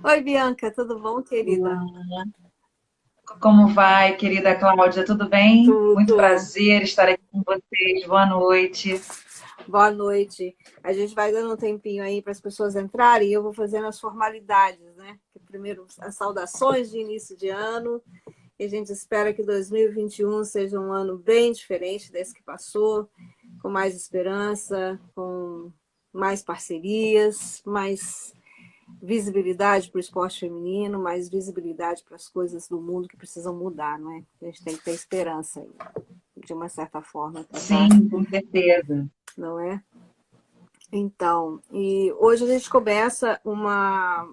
Oi, Bianca, tudo bom, querida? Olá. Como vai, querida Cláudia? Tudo bem? Muito Tudo. prazer estar aqui com vocês. Boa noite. Boa noite. A gente vai dando um tempinho aí para as pessoas entrarem e eu vou fazendo as formalidades, né? Primeiro, as saudações de início de ano. E a gente espera que 2021 seja um ano bem diferente desse que passou, com mais esperança, com mais parcerias, mais visibilidade para o esporte feminino, mais visibilidade para as coisas do mundo que precisam mudar, não é? A gente tem que ter esperança aí, de uma certa forma, tentar, Sim, com certeza. não é? Então, e hoje a gente começa uma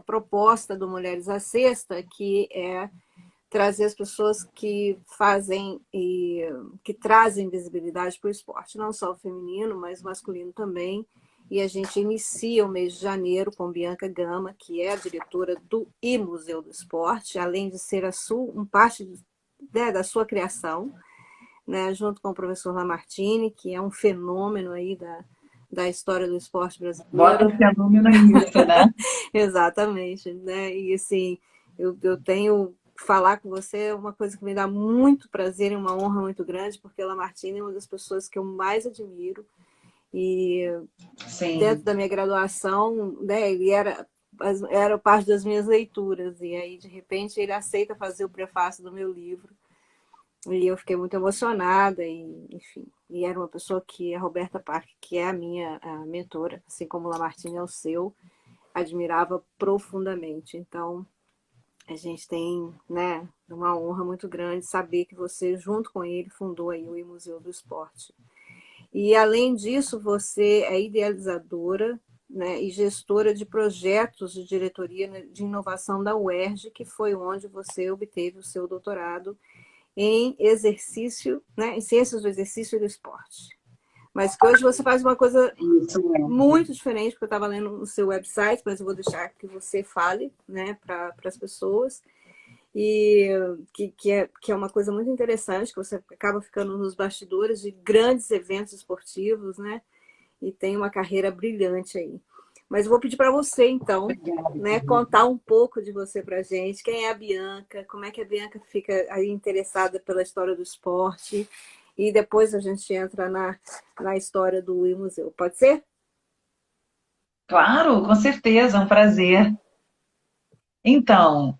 proposta do Mulheres à Sexta, que é trazer as pessoas que fazem e que trazem visibilidade para o esporte, não só o feminino, mas o masculino também. E a gente inicia o mês de janeiro com Bianca Gama, que é a diretora do Museu do Esporte, além de ser um parte, né, da sua criação, né, junto com o professor Lamartine, que é um fenômeno aí da história do esporte Bota brasileiro. um fenômeno nisso, né? Exatamente, né? E assim, eu tenho falar com você é uma coisa que me dá muito prazer e uma honra muito grande, porque a Lamartine é uma das pessoas que eu mais admiro. E dentro Sim. da minha graduação, né, ele era parte das minhas leituras. E aí, de repente, ele aceita fazer o prefácio do meu livro. E eu fiquei muito emocionada, e, enfim. E era uma pessoa que, a Roberta Park, que é a mentora, assim como o Lamartine é o seu, admirava profundamente. Então, a gente tem, né, uma honra muito grande saber que você, junto com ele, fundou aí o Museu do Esporte. E, além disso, você é idealizadora, né, e gestora de projetos de diretoria de inovação da UERJ, que foi onde você obteve o seu doutorado em exercício, né, em ciências do exercício e do esporte. Mas que hoje você faz uma coisa Isso mesmo. muito diferente, porque eu estava lendo no seu website, mas eu vou deixar que você fale, né, para as pessoas. E que é uma coisa muito interessante, que você acaba ficando nos bastidores de grandes eventos esportivos, né? E tem uma carreira brilhante aí. Mas eu vou pedir para você, então, Obrigada, né, querida. contar um pouco de você para a gente. Quem é a Bianca? Como é que a Bianca fica aí interessada pela história do esporte? E depois a gente entra na história do museu. Pode ser? Claro, com certeza, é um prazer. Então,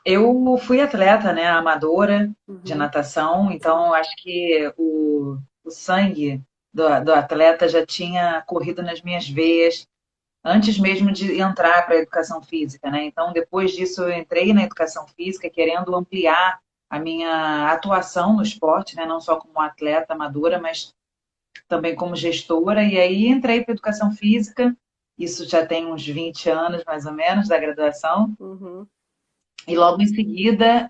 eu fui atleta, né, amadora de Uhum. natação, então eu acho que o sangue do atleta já tinha corrido nas minhas veias antes mesmo de entrar para a educação física, né? Então, depois disso, eu entrei na educação física querendo ampliar a minha atuação no esporte, né? Não só como atleta amadora, mas também como gestora. E aí entrei para a educação física, isso já tem uns 20 anos, mais ou menos, da graduação. Uhum. E logo em seguida,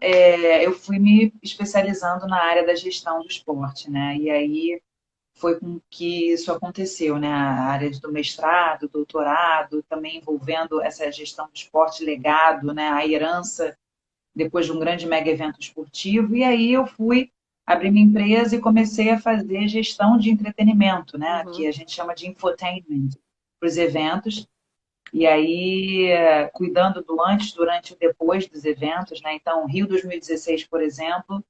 eu fui me especializando na área da gestão do esporte, né? E aí foi com que isso aconteceu, né? A área do mestrado, doutorado, também envolvendo essa gestão do esporte, legado, né? A herança depois de um grande mega evento esportivo. E aí eu fui abrir minha empresa e comecei a fazer gestão de entretenimento, né? Que Uhum. a gente chama de infotainment para os eventos. E aí, cuidando do antes, durante e depois dos eventos, né? Então, Rio 2016, por exemplo,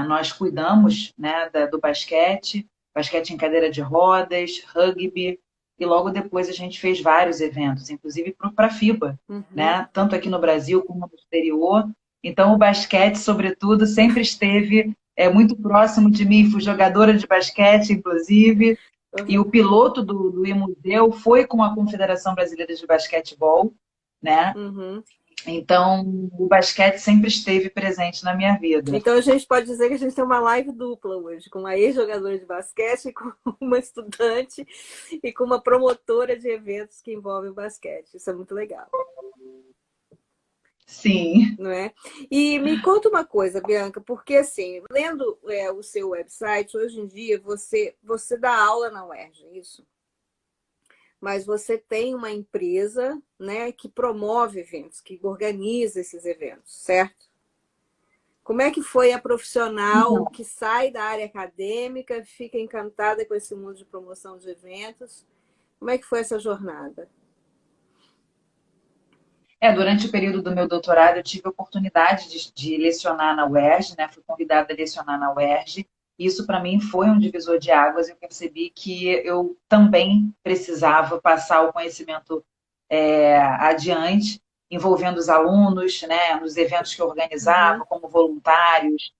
nós cuidamos, né, do basquete, basquete em cadeira de rodas, rugby, e logo depois a gente fez vários eventos, inclusive para a FIBA, Uhum. né, tanto aqui no Brasil como no exterior. Então o basquete, sobretudo, sempre esteve muito próximo de mim, fui jogadora de basquete, inclusive, e o Uhum. piloto do IMUSEU foi com a Confederação Brasileira de Basquetebol, né? Uhum. Então, o basquete sempre esteve presente na minha vida. Então a gente pode dizer que a gente tem uma live dupla hoje, com uma ex-jogadora de basquete, com uma estudante e com uma promotora de eventos que envolvem o basquete. Isso é muito legal, Sim. não é? E me conta uma coisa, Bianca, porque assim, lendo o seu website, hoje em dia você dá aula na UERJ, é isso? Mas você tem uma empresa, né, que promove eventos, que organiza esses eventos, certo? Como é que foi a profissional Então, que sai da área acadêmica, fica encantada com esse mundo de promoção de eventos? Como é que foi essa jornada? Durante o período do meu doutorado, eu tive a oportunidade de lecionar na UERJ, né? Fui convidada a lecionar na UERJ. Isso, para mim, foi um divisor de águas. Eu percebi que eu também precisava passar o conhecimento adiante, envolvendo os alunos, né? Nos eventos que eu organizava, como voluntários,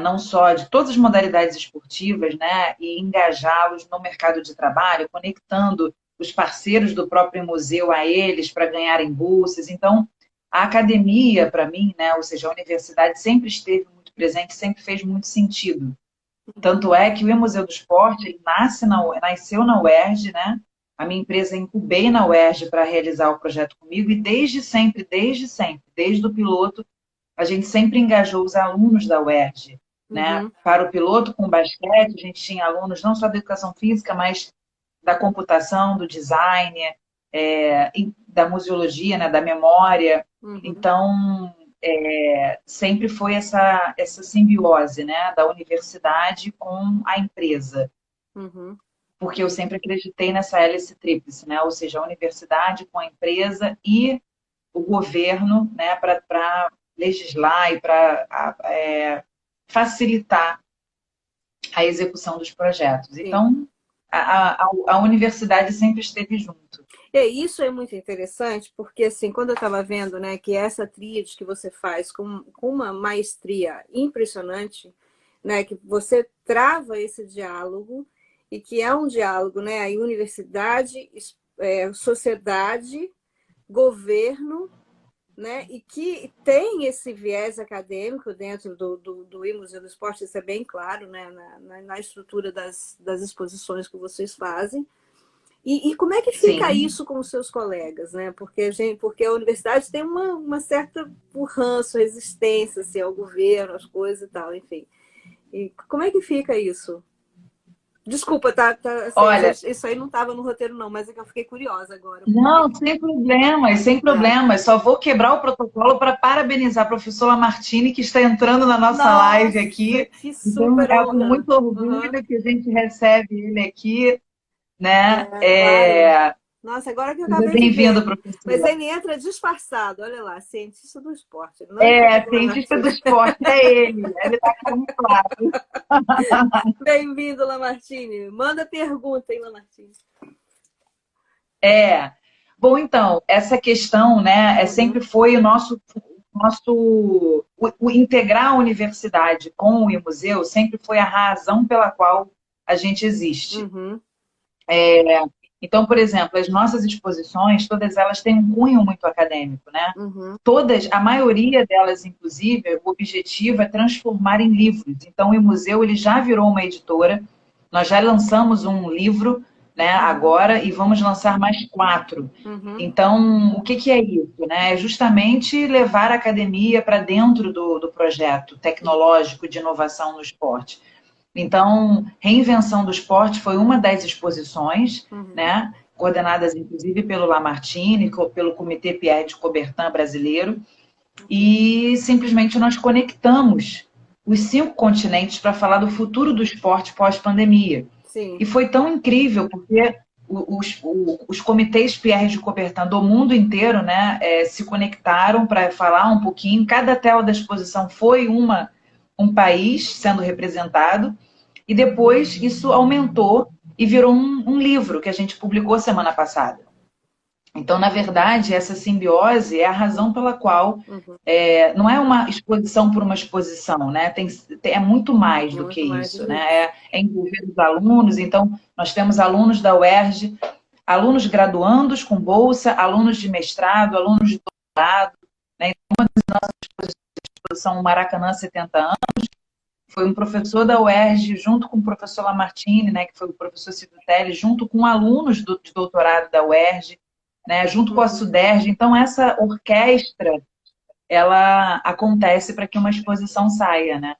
não só de todas as modalidades esportivas, né? E engajá-los no mercado de trabalho, conectando os parceiros do próprio museu a eles para ganharem bolsas. Então, a academia, para mim, né, ou seja, a universidade sempre esteve muito presente, sempre fez muito sentido. Tanto é que o Museu do Esporte ele nasceu na UERJ, né? A minha empresa incubei na UERJ para realizar o projeto comigo e desde o piloto, a gente sempre engajou os alunos da UERJ, né? Para o piloto com basquete, a gente tinha alunos não só da educação física, mas da computação, do design, da museologia, né, da memória. Então, sempre foi essa simbiose, né, da universidade com a empresa. Porque eu sempre acreditei nessa hélice tríplice, né, ou seja, a universidade com a empresa e o governo, né, para legislar e para facilitar a execução dos projetos. Sim. Então, a universidade sempre esteve junto. Isso é muito interessante, porque assim, quando eu estava vendo, né, que essa tríade que você faz com uma maestria impressionante, né, que você trava esse diálogo, e que é um diálogo, né, aí universidade, sociedade, governo, né, e que tem esse viés acadêmico dentro do Museu do Esporte, isso é bem claro, né, na estrutura das exposições que vocês fazem. E como é que fica Sim. isso com os seus colegas, né? Porque a universidade tem uma certa ranço, resistência assim, ao governo, às coisas e tal, enfim. E como é que fica isso? Desculpa, assim, Olha, isso aí não estava no roteiro não, mas é que eu fiquei curiosa agora. Não, sem problemas, sem problemas. Só vou quebrar o protocolo para parabenizar a professora Martini, que está entrando na nossa live aqui. Que super então, é com muito orgulho que a gente recebe ele aqui, né? Claro. Nossa, agora que eu acabei de ver. Bem-vindo, professor. Mas ele entra disfarçado, olha lá, cientista do esporte. Cientista do esporte, é ele. Ele está camuflado. Bem-vindo, Lamartine. Manda pergunta, hein, Lamartine? Bom, então, essa questão, né, sempre foi o integrar a universidade com o museu sempre foi a razão pela qual a gente existe. Então, por exemplo, as nossas exposições, todas elas têm um cunho muito acadêmico, né? A maioria delas, inclusive, o objetivo é transformar em livros. Então, o museu ele já virou uma editora, nós já lançamos um livro, né, agora, e vamos lançar mais 4. Então, o que é isso? Né? É justamente levar a academia para dentro do projeto tecnológico de inovação no esporte. Então, Reinvenção do Esporte foi uma das exposições, né, coordenadas, inclusive, pelo Lamartine, pelo Comitê Pierre de Coubertin brasileiro, e simplesmente nós conectamos os 5 continentes para falar do futuro do esporte pós-pandemia. E foi tão incrível, porque os comitês Pierre de Coubertin do mundo inteiro, né, se conectaram para falar um pouquinho. Cada tela da exposição foi um país sendo representado, e depois isso aumentou e virou um livro que a gente publicou semana passada. Então, na verdade, essa simbiose é a razão pela qual não é uma exposição por uma exposição, né? É muito mais do que isso, né? É envolver os alunos. Então, nós temos alunos da UERJ, alunos graduandos com bolsa, alunos de mestrado, alunos de doutorado. Né? Uma das nossas exposições, Maracanã 70 anos, foi um professor da UERJ, junto com o professor Lamartine, né, que foi o professor Silvio Teles, junto com alunos de doutorado da UERJ, né, junto com a Suderj. Então, essa orquestra, ela acontece para que uma exposição saia, né?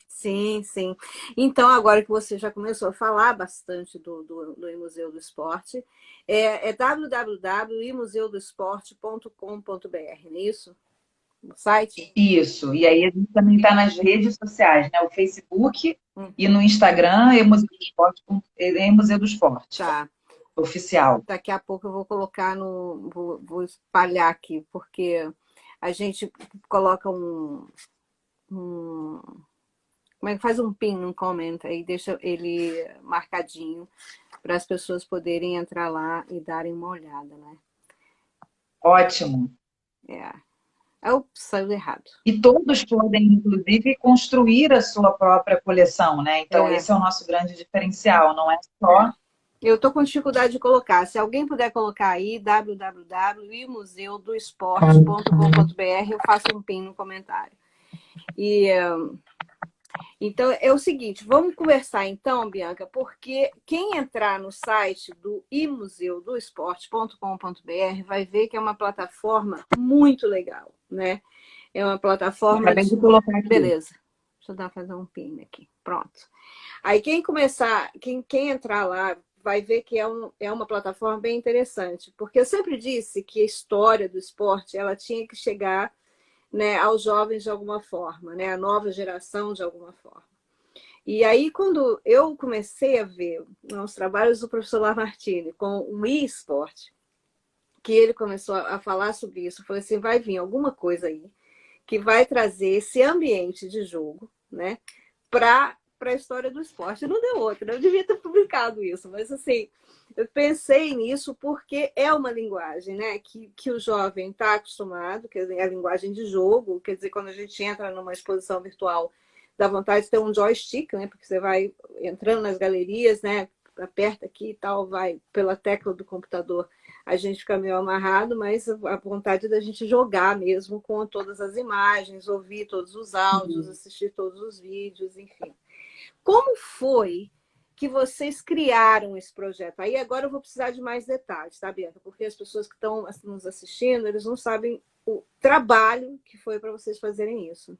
Sim, sim. Então, agora que você já começou a falar bastante do Museu do Esporte, é www.imuseudoesporte.com.br, não é isso? No site? Isso. E aí a gente também está nas redes sociais, né? O Facebook e no Instagram, Museu do Esporte. Museu do Esporte. Tá. oficial. Daqui a pouco eu vou colocar no... Vou espalhar aqui, porque a gente coloca um como é que faz um pin no comment aí, deixa ele marcadinho para as pessoas poderem entrar lá e darem uma olhada, né? Ótimo. É. Ops, saiu errado. E todos podem, inclusive, construir a sua própria coleção, né? Então, É. esse é o nosso grande diferencial, não é É. só... Eu estou com dificuldade de colocar. Se alguém puder colocar aí, www.museudoesporte.com.br, eu faço um pin no comentário. E... então, é o seguinte, vamos conversar então, Bianca, porque quem entrar no site do imuseudoesporte.com.br vai ver que é uma plataforma muito legal, né? É uma plataforma Acabei de colocar aqui. Beleza. Deixa eu fazer um pin aqui. Pronto. Aí quem entrar lá vai ver que é uma plataforma bem interessante, porque eu sempre disse que a história do esporte ela tinha que chegar, né, aos jovens de alguma forma, né, a nova geração de alguma forma. E aí, quando eu comecei a ver os trabalhos do professor Lamartine com o e-sport, que ele começou a falar sobre isso, eu falei assim, vai vir alguma coisa aí que vai trazer esse ambiente de jogo, né, para a história do esporte. Não deu outra, eu devia ter publicado isso, mas assim, eu pensei nisso porque é uma linguagem, né, que o jovem está acostumado, quer dizer, a linguagem de jogo, quer dizer, quando a gente entra numa exposição virtual, dá vontade de ter um joystick, né, porque você vai entrando nas galerias, né, aperta aqui e tal, vai pela tecla do computador, a gente fica meio amarrado, mas a vontade da gente jogar mesmo com todas as imagens, ouvir todos os áudios, assistir todos os vídeos, enfim. Como foi que vocês criaram esse projeto? Aí agora eu vou precisar de mais detalhes, tá, Bianca? Porque as pessoas que estão nos assistindo, eles não sabem o trabalho que foi para vocês fazerem isso,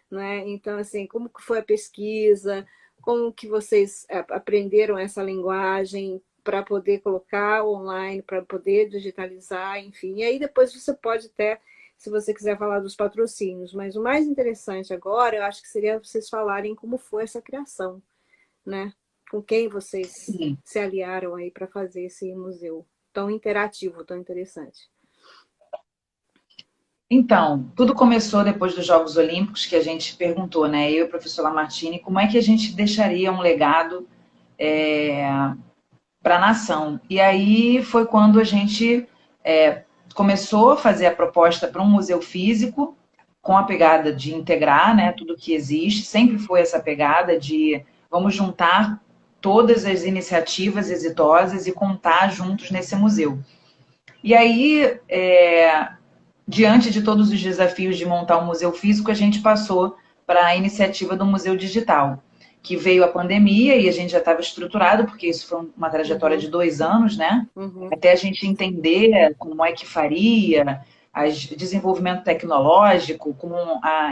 né? Então, assim, como que foi a pesquisa? Como que vocês aprenderam essa linguagem para poder colocar online, para poder digitalizar, enfim. E aí depois você pode até, se você quiser falar dos patrocínios, mas o mais interessante agora, eu acho que seria vocês falarem como foi essa criação, né? Com quem vocês Sim. se aliaram aí para fazer esse museu tão interativo, tão interessante. Então, tudo começou depois dos Jogos Olímpicos, que a gente perguntou, né? Eu e o professor Lamartine, como é que a gente deixaria um legado para a nação? E aí foi quando a gente começou a fazer a proposta para um museu físico, com a pegada de integrar, né, tudo que existe. Sempre foi essa pegada de vamos juntar todas as iniciativas exitosas e contar juntos nesse museu. E aí, diante de todos os desafios de montar um museu físico, a gente passou para a iniciativa do Museu Digital, que veio a pandemia e a gente já estava estruturado, porque isso foi uma trajetória de 2 anos, né? Até a gente entender como é que faria, desenvolvimento tecnológico,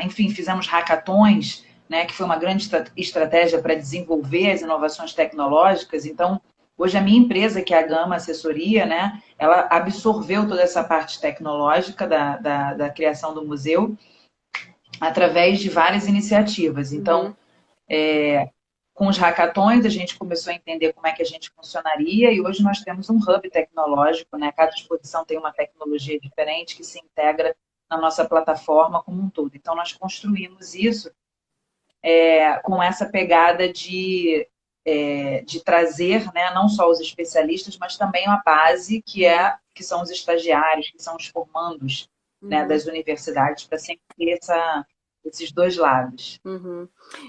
enfim, fizemos hackathons, né, que foi uma grande estratégia para desenvolver as inovações tecnológicas. Então, hoje a minha empresa, que é a Gama Assessoria, né, ela absorveu toda essa parte tecnológica da criação do museu através de várias iniciativas. Então, com os hackathons, a gente começou a entender como é que a gente funcionaria e hoje nós temos um hub tecnológico, né? Cada exposição tem uma tecnologia diferente que se integra na nossa plataforma como um todo. Então, nós construímos isso com essa pegada de trazer, né, não só os especialistas, mas também a base, que são os estagiários, que são os formandos, né, das universidades, para sempre ter esses dois lados.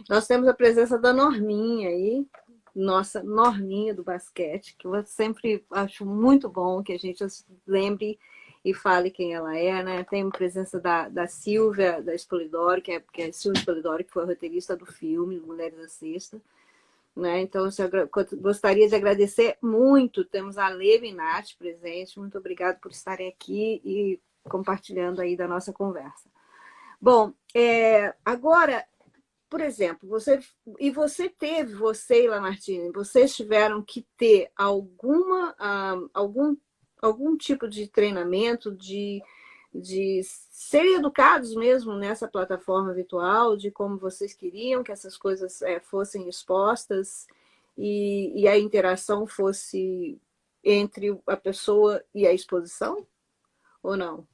Nós temos a presença da Norminha aí, nossa Norminha do basquete, que eu sempre acho muito bom que a gente lembre e fale quem ela é, né? Tem a presença da Silvia, da Spolidoro, que é Silvia Spolidoro, que foi a roteirista do filme Mulheres da Sexta, né? Então, eu gostaria de agradecer muito. Temos a Lê Minati presente, muito obrigada por estarem aqui e compartilhando aí da nossa conversa. Bom, agora, por exemplo, você e Lamartine, vocês tiveram que ter algum tipo de treinamento, de serem educados mesmo nessa plataforma virtual, de como vocês queriam que essas coisas fossem expostas e a interação fosse entre a pessoa e a exposição? Ou não?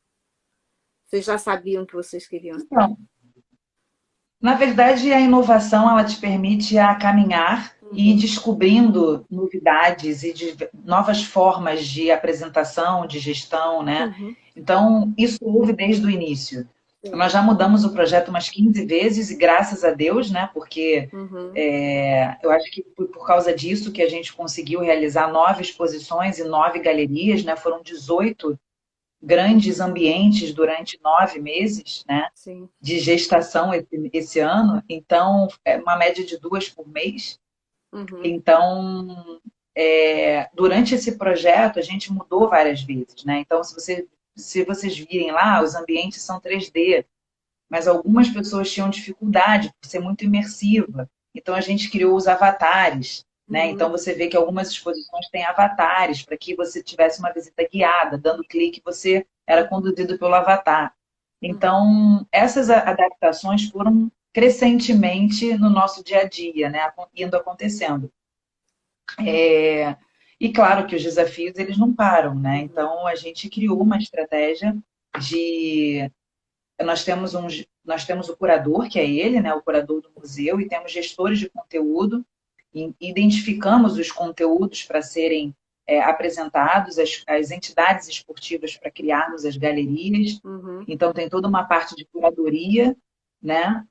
Vocês já sabiam o que vocês queriam? Então, na verdade, a inovação ela te permite a caminhar e ir descobrindo novidades e novas formas de apresentação, de gestão, né? Então, isso houve desde o início. Nós já mudamos o projeto umas 15 vezes e graças a Deus, né? Porque eu acho que foi por causa disso que a gente conseguiu realizar 9 exposições e 9 galerias, né? Foram 18 grandes ambientes durante 9 meses, né? Sim. De gestação esse ano. Então, é uma média de 2 por mês. Então, durante esse projeto, a gente mudou várias vezes, né? Então, se vocês virem lá, os ambientes são 3D, mas algumas pessoas tinham dificuldade por ser muito imersiva. Então, a gente criou os avatares, né? Então, você vê que algumas exposições têm avatares, para que você tivesse uma visita guiada, dando clique, você era conduzido pelo avatar. Então, essas adaptações foram crescentemente no nosso dia a dia, né? Indo acontecendo. E claro que os desafios, eles não param, né? Então, a gente criou uma estratégia de... Nós temos o curador, que é ele, né? O curador do museu, e temos gestores de conteúdo, e identificamos os conteúdos para serem apresentados, as entidades esportivas para criarmos as galerias. Então, tem toda uma parte de curadoria, né?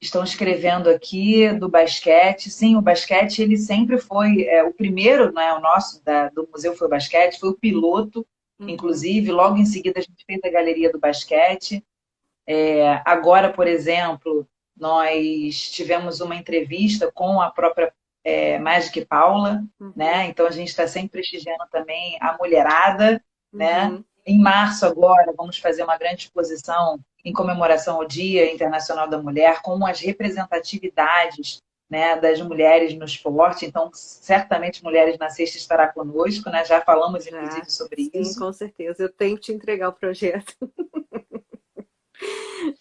Estão escrevendo aqui do basquete. Sim, o basquete ele sempre foi o primeiro, né? O nosso do museu foi o basquete, foi o piloto, inclusive. Logo em seguida a gente fez a galeria do basquete. Agora, por exemplo, nós tivemos uma entrevista com a própria Magic Paula, né? Então a gente está sempre prestigiando também a mulherada, né? Em março agora vamos fazer uma grande exposição em comemoração ao Dia Internacional da Mulher, com as representatividades, né, das mulheres no esporte. Então, certamente Mulheres na Sexta estará conosco, né? Já falamos, inclusive, sobre isso. Sim, com certeza. Eu tenho que te entregar o projeto.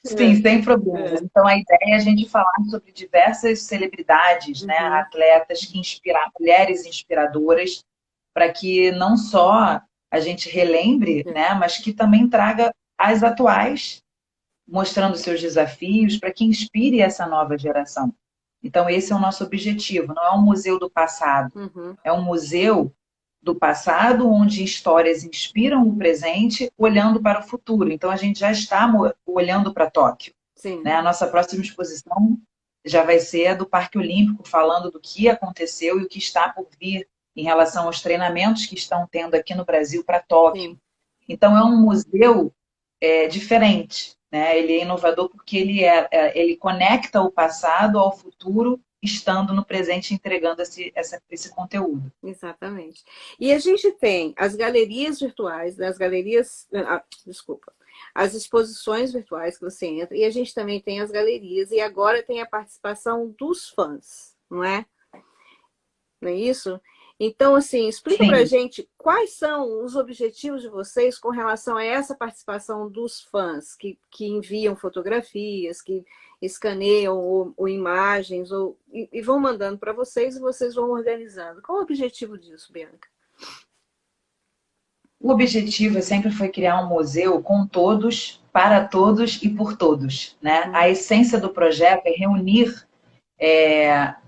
Sim, sem problemas. Então, a ideia é a gente falar sobre diversas celebridades, né, atletas que inspiram, mulheres inspiradoras, para que não só a gente relembre, né, mas que também traga as atuais, mostrando seus desafios, para que inspire essa nova geração. Então, esse é o nosso objetivo. Não é um museu do passado, é um museu do passado, onde histórias inspiram o presente, olhando para o futuro. Então, a gente já está olhando para Tóquio. Sim. Né? A nossa próxima exposição já vai ser a do Parque Olímpico, falando do que aconteceu e o que está por vir em relação aos treinamentos que estão tendo aqui no Brasil para Tóquio. Sim. Então, é um museu diferente. Né? Ele é inovador porque ele conecta o passado ao futuro, estando no presente, entregando esse conteúdo. Exatamente. E a gente tem as galerias virtuais, né? As exposições virtuais que você entra, e a gente também tem as galerias, e agora tem a participação dos fãs, não é? Não é isso? Então, assim, explica pra gente quais são os objetivos de vocês com relação a essa participação dos fãs que enviam fotografias, que escaneiam ou imagens, e vão mandando para vocês e vocês vão organizando. Qual o objetivo disso, Bianca? O objetivo sempre foi criar um museu com todos, para todos e por todos. Né? A essência do projeto é reunir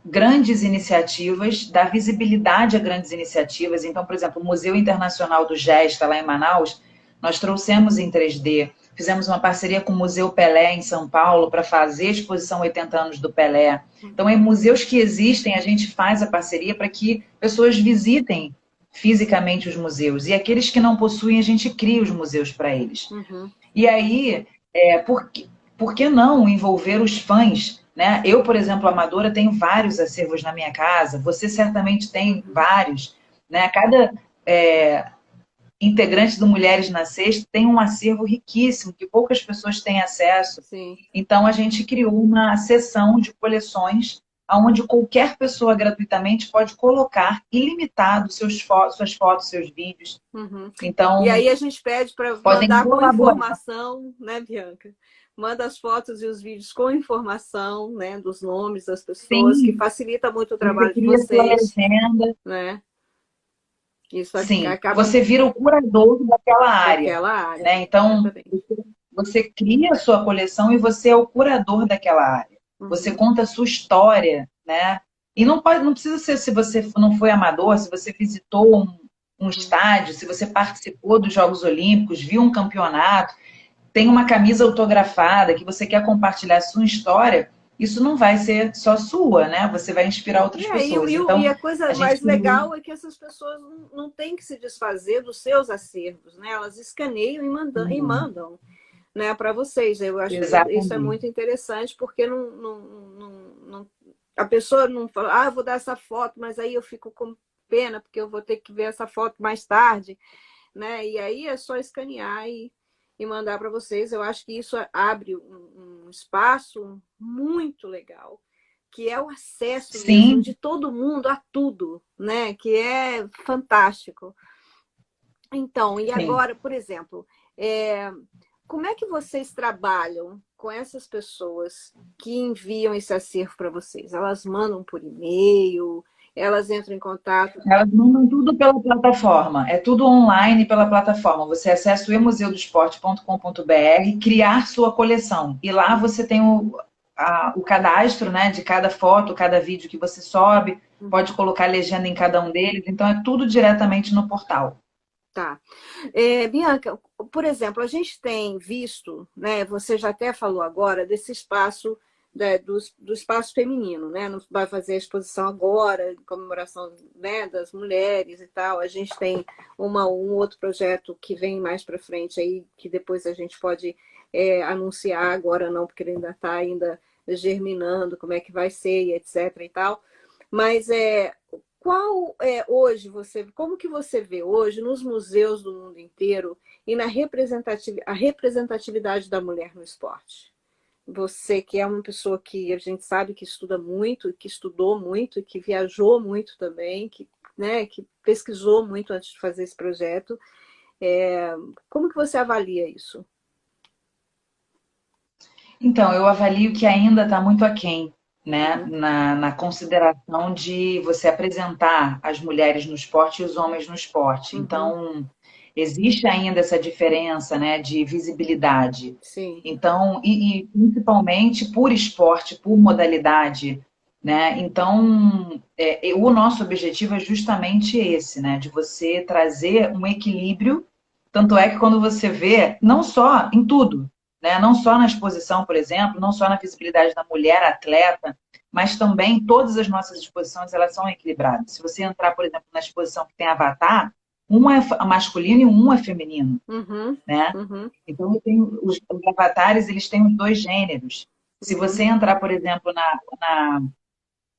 grandes iniciativas, dar visibilidade a grandes iniciativas. Então, por exemplo, o Museu Internacional do Gesta, lá em Manaus, nós trouxemos em 3D, fizemos uma parceria com o Museu Pelé, em São Paulo, para fazer a exposição 80 anos do Pelé. Então, em museus que existem, a gente faz a parceria para que pessoas visitem fisicamente os museus. E aqueles que não possuem, a gente cria os museus para eles. E aí, por que não envolver os fãs? Né? Eu, por exemplo, amadora, tenho vários acervos na minha casa, você certamente tem vários. Né? Cada integrante do Mulheres na Sexta tem um acervo riquíssimo, que poucas pessoas têm acesso. Sim. Então, a gente criou uma seção de coleções onde qualquer pessoa gratuitamente pode colocar ilimitado suas fotos, seus vídeos. Então, e aí a gente pede para mandar com informação, né, Bianca? manda as fotos e os vídeos com informação, né, dos nomes das pessoas, que Sim, facilita muito o você trabalho de cria sua vocês, legenda. né? Isso Sim, acaba você vira o curador daquela área, daquela área, né? Então, exatamente. você cria a sua coleção e você é o curador daquela área. Você Uhum, conta a sua história, né? E não pode, não precisa ser se você não foi amador, se você visitou um uhum. estádio, se você participou dos Jogos Olímpicos, viu um campeonato, tem uma camisa autografada que você quer compartilhar a sua história, isso não vai ser só sua, né? Você vai inspirar outras pessoas. E Então, a coisa a gente mais tem... legal é que essas pessoas não têm que se desfazer dos seus acervos, né? Elas escaneiam e mandam, né, para vocês. Eu acho que isso é Exatamente. muito interessante, porque a pessoa não fala, eu vou dar essa foto, mas aí eu fico com pena, porque eu vou ter que ver essa foto mais tarde, né? E aí é só escanear e mandar para vocês. Eu acho que isso abre um espaço muito legal, que é o acesso mesmo Sim, de todo mundo a tudo, né? Que é fantástico. Então, e sim. agora, por exemplo, é, como é que vocês trabalham com essas pessoas que enviam esse acervo para vocês? Elas mandam por e-mail, elas entram em contato. Elas mandam tudo pela plataforma, é tudo online pela plataforma. Você acessa o emuseudoesporte.com.br, criar sua coleção. E lá você tem o cadastro, né, de cada foto, cada vídeo que você sobe, pode colocar legenda em cada um deles, então é tudo diretamente no portal. Tá. Bianca, por exemplo, a gente tem visto, né, você já até falou agora, desse espaço, né, do espaço feminino, né? Vai fazer a exposição agora, em comemoração, né, das mulheres e tal. A gente tem um outro projeto que vem mais para frente aí, que depois a gente pode anunciar, agora não, porque ele ainda está ainda germinando, como é que vai ser, e etc. e tal. Mas qual é hoje como que você vê hoje nos museus do mundo inteiro e na a representatividade da mulher no esporte? Você que é uma pessoa que a gente sabe que estuda muito, que estudou muito, que viajou muito também, que, né, que pesquisou muito antes de fazer esse projeto, como que você avalia isso? Então, eu avalio que ainda está muito aquém, né, Uhum, na consideração de você apresentar as mulheres no esporte e os homens no esporte. uhum, Então, existe ainda essa diferença, né, de visibilidade. sim. Então, e principalmente por esporte, por modalidade, né? Então, o nosso objetivo é justamente esse, né, de você trazer um equilíbrio. Tanto é que quando você vê, não só em tudo, né? Não só na exposição, por exemplo, não só na visibilidade da mulher atleta, mas também todas as nossas exposições elas são equilibradas. Se você entrar, por exemplo, na exposição que tem Avatar, um é masculino e um é feminino, Uhum, né? uhum, Então, os avatares eles têm os dois gêneros. Se você uhum, entrar, por exemplo, na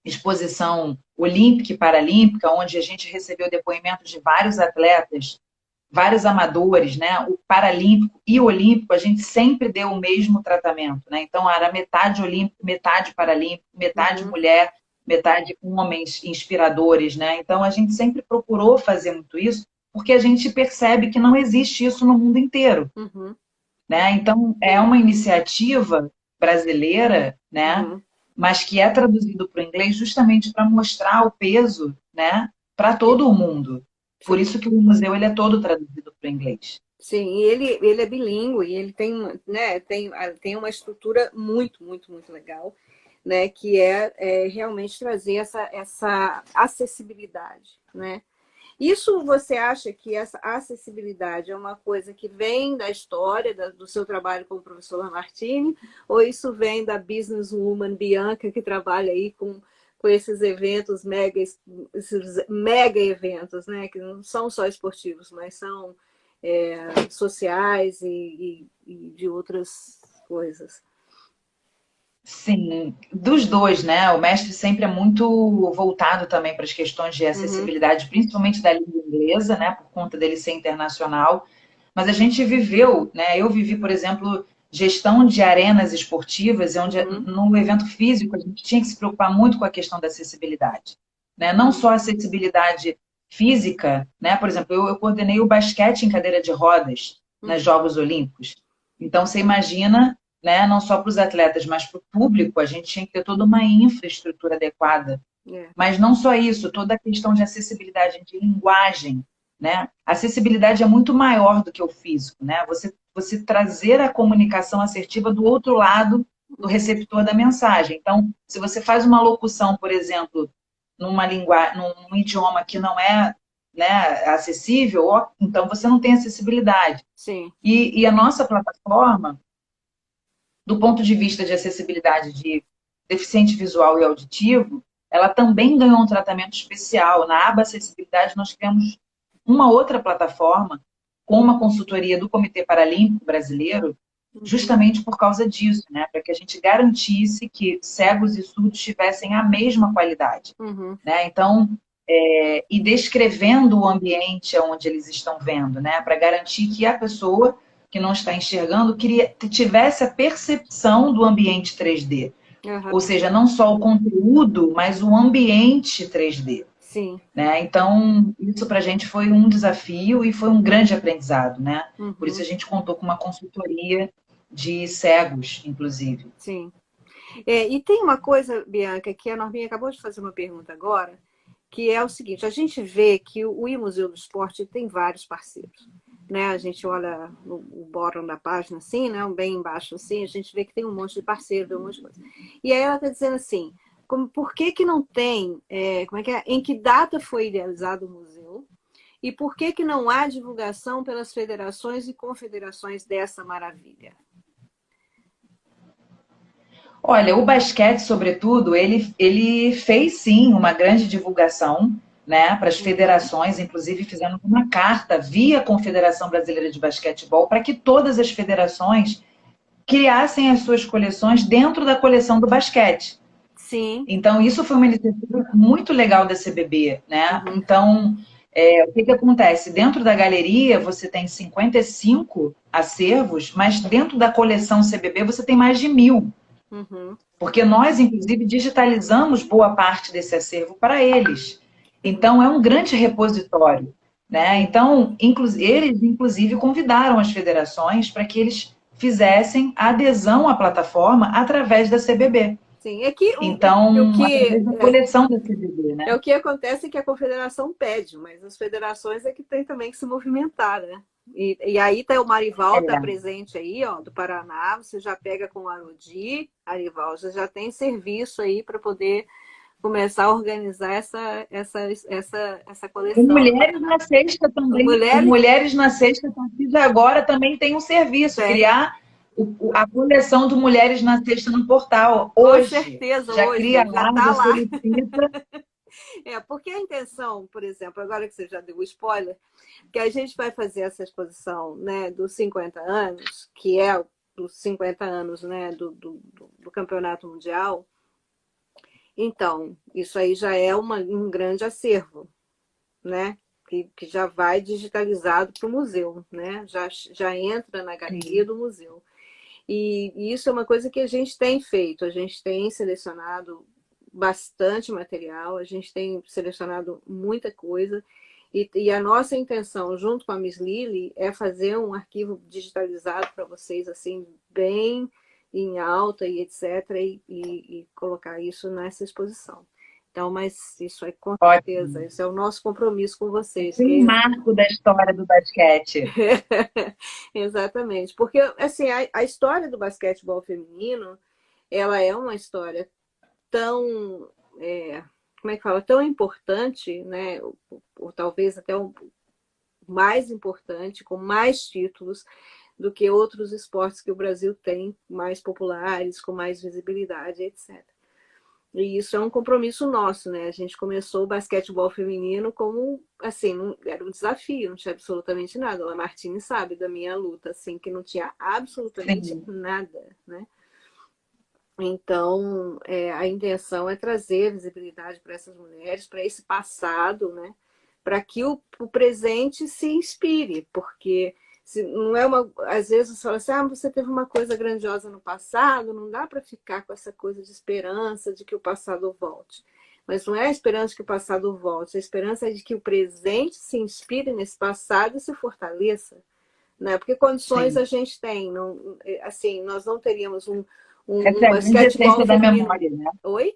exposição olímpica e paralímpica, onde a gente recebeu depoimentos de vários atletas, vários amadores, né? O paralímpico e o olímpico, a gente sempre deu o mesmo tratamento, né? Então, era metade olímpico, metade paralímpico, metade uhum, mulher, metade homens inspiradores, né? Então, a gente sempre procurou fazer muito isso, porque a gente percebe que não existe isso no mundo inteiro, uhum, né? Então, é sim, uma iniciativa brasileira, né? uhum, Mas que é traduzido para o inglês justamente para mostrar o peso, né? Para sim, todo o mundo. Por sim. isso que o museu ele é todo traduzido para o inglês. Sim, e ele é bilíngue e ele tem, né, tem uma estrutura muito, muito, muito legal, né, que realmente trazer essa acessibilidade, né? Isso você acha que essa acessibilidade é uma coisa que vem da história, do seu trabalho como professor Lamartine, ou isso vem da businesswoman Bianca, que trabalha aí com esses eventos esses mega eventos, né? Que não são só esportivos, mas são sociais e de outras coisas. Sim, dos dois, né? O mestre sempre é muito voltado também para as questões de Uhum, acessibilidade, principalmente da língua inglesa, né? Por conta dele ser internacional. Mas a gente viveu, né? Eu vivi, por exemplo, gestão de arenas esportivas, onde uhum, no evento físico a gente tinha que se preocupar muito com a questão da acessibilidade, né? Não uhum, só a acessibilidade física, né? Por exemplo, eu coordenei o basquete em cadeira de rodas nos uhum, Jogos Olímpicos. Então, você imagina né, não só para os atletas, mas para o público, a gente tinha que ter toda uma infraestrutura adequada. É. Mas não só isso, toda a questão de acessibilidade de linguagem, né? A acessibilidade é muito maior do que o físico, né? Você trazer a comunicação assertiva do outro lado do receptor da mensagem. Então, se você faz uma locução, por exemplo, num idioma que não é, né, acessível, então você não tem acessibilidade. Sim. E a nossa plataforma, do ponto de vista de acessibilidade de deficiente visual e auditivo, ela também ganhou um tratamento especial. Na aba acessibilidade, nós criamos uma outra plataforma com uma consultoria do Comitê Paralímpico Brasileiro, justamente por causa disso, né? Para que a gente garantisse que cegos e surdos tivessem a mesma qualidade. Uhum. Né? Então, e descrevendo o ambiente onde eles estão vendo, né? Para garantir que a pessoa que não está enxergando tivesse a percepção do ambiente 3D. Uhum. Ou seja, não só o conteúdo, mas o ambiente 3D. Sim. Né? Então, isso para a gente foi um desafio e foi um grande aprendizado. Né? Uhum. Por isso a gente contou com uma consultoria de cegos, inclusive. Sim. E tem uma coisa, Bianca, que a Norminha acabou de fazer uma pergunta agora, que é o seguinte, a gente vê que o Museu do Esporte tem vários parceiros. Né? A gente olha o bottom da página, assim, né? Bem embaixo, assim, a gente vê que tem um monte de parceiro, um monte de coisa. E aí ela está dizendo assim, por que não tem, em que data foi idealizado o museu? E por que não há divulgação pelas federações e confederações dessa maravilha? Olha, o basquete, sobretudo, ele fez sim uma grande divulgação, né, para as federações, inclusive fizemos uma carta via Confederação Brasileira de Basquetebol para que todas as federações criassem as suas coleções dentro da coleção do basquete. Sim. Então, isso foi uma iniciativa muito legal da CBB, né? Uhum. Então, o que acontece? Dentro da galeria, você tem 55 acervos, mas dentro da coleção CBB você tem mais de 1.000. Uhum. Porque nós, inclusive, digitalizamos boa parte desse acervo para eles. Então, é um grande repositório. Né? Então, eles, inclusive, convidaram as federações para que eles fizessem a adesão à plataforma através da CBB. Sim, é que então, através da coleção da CBB. Né? O que acontece é que a confederação pede, mas as federações é que tem também que se movimentar, né? E aí tá o Marival tá presente aí, ó, do Paraná, você já pega com o Arodi, Marival, você já tem serviço aí para poder começar a organizar essa coleção. E Mulheres na Sexta também. Mulheres na Sexta, a partir de agora, também tem um serviço, criar a coleção do Mulheres na Sexta no portal. Hoje, com certeza, já hoje, cria já lá, tá já lá. solicita. Porque a intenção, por exemplo, agora que você já deu o spoiler, que a gente vai fazer essa exposição, né, dos 50 anos, que é dos 50 anos, né, do Campeonato Mundial. Então, isso aí já é um grande acervo, né? Que já vai digitalizado para o museu, né? Já entra na galeria do museu. E isso é uma coisa que a gente tem feito, a gente tem selecionado bastante material, a gente tem selecionado muita coisa, e a nossa intenção, junto com a Miss Lily, é fazer um arquivo digitalizado para vocês, assim, bem em alta e etc., e colocar isso nessa exposição. Então, mas isso é com certeza, esse é o nosso compromisso com vocês. É um marco da história do basquete. Exatamente, porque assim, a história do basquetebol feminino, ela é uma história tão, como é que fala, tão importante, né? Ou talvez até mais importante, com mais títulos do que outros esportes que o Brasil tem, mais populares, com mais visibilidade, etc. E isso é um compromisso nosso, né? A gente começou o basquetebol feminino como, assim, era um desafio, não tinha absolutamente nada. A Martins sabe da minha luta, assim, que não tinha absolutamente nada, né? Então, a intenção é trazer visibilidade para essas mulheres, para esse passado, né? Para que o presente se inspire, porque não é às vezes você fala assim, você teve uma coisa grandiosa no passado, não dá para ficar com essa coisa de esperança de que o passado volte. Mas não é a esperança de que o passado volte, a esperança é de que o presente se inspire nesse passado e se fortaleça. né? Porque condições Sim. a gente tem, não, assim, nós não teríamos Essa é um a grande basquetebol essência da feminino. memória, né? Oi?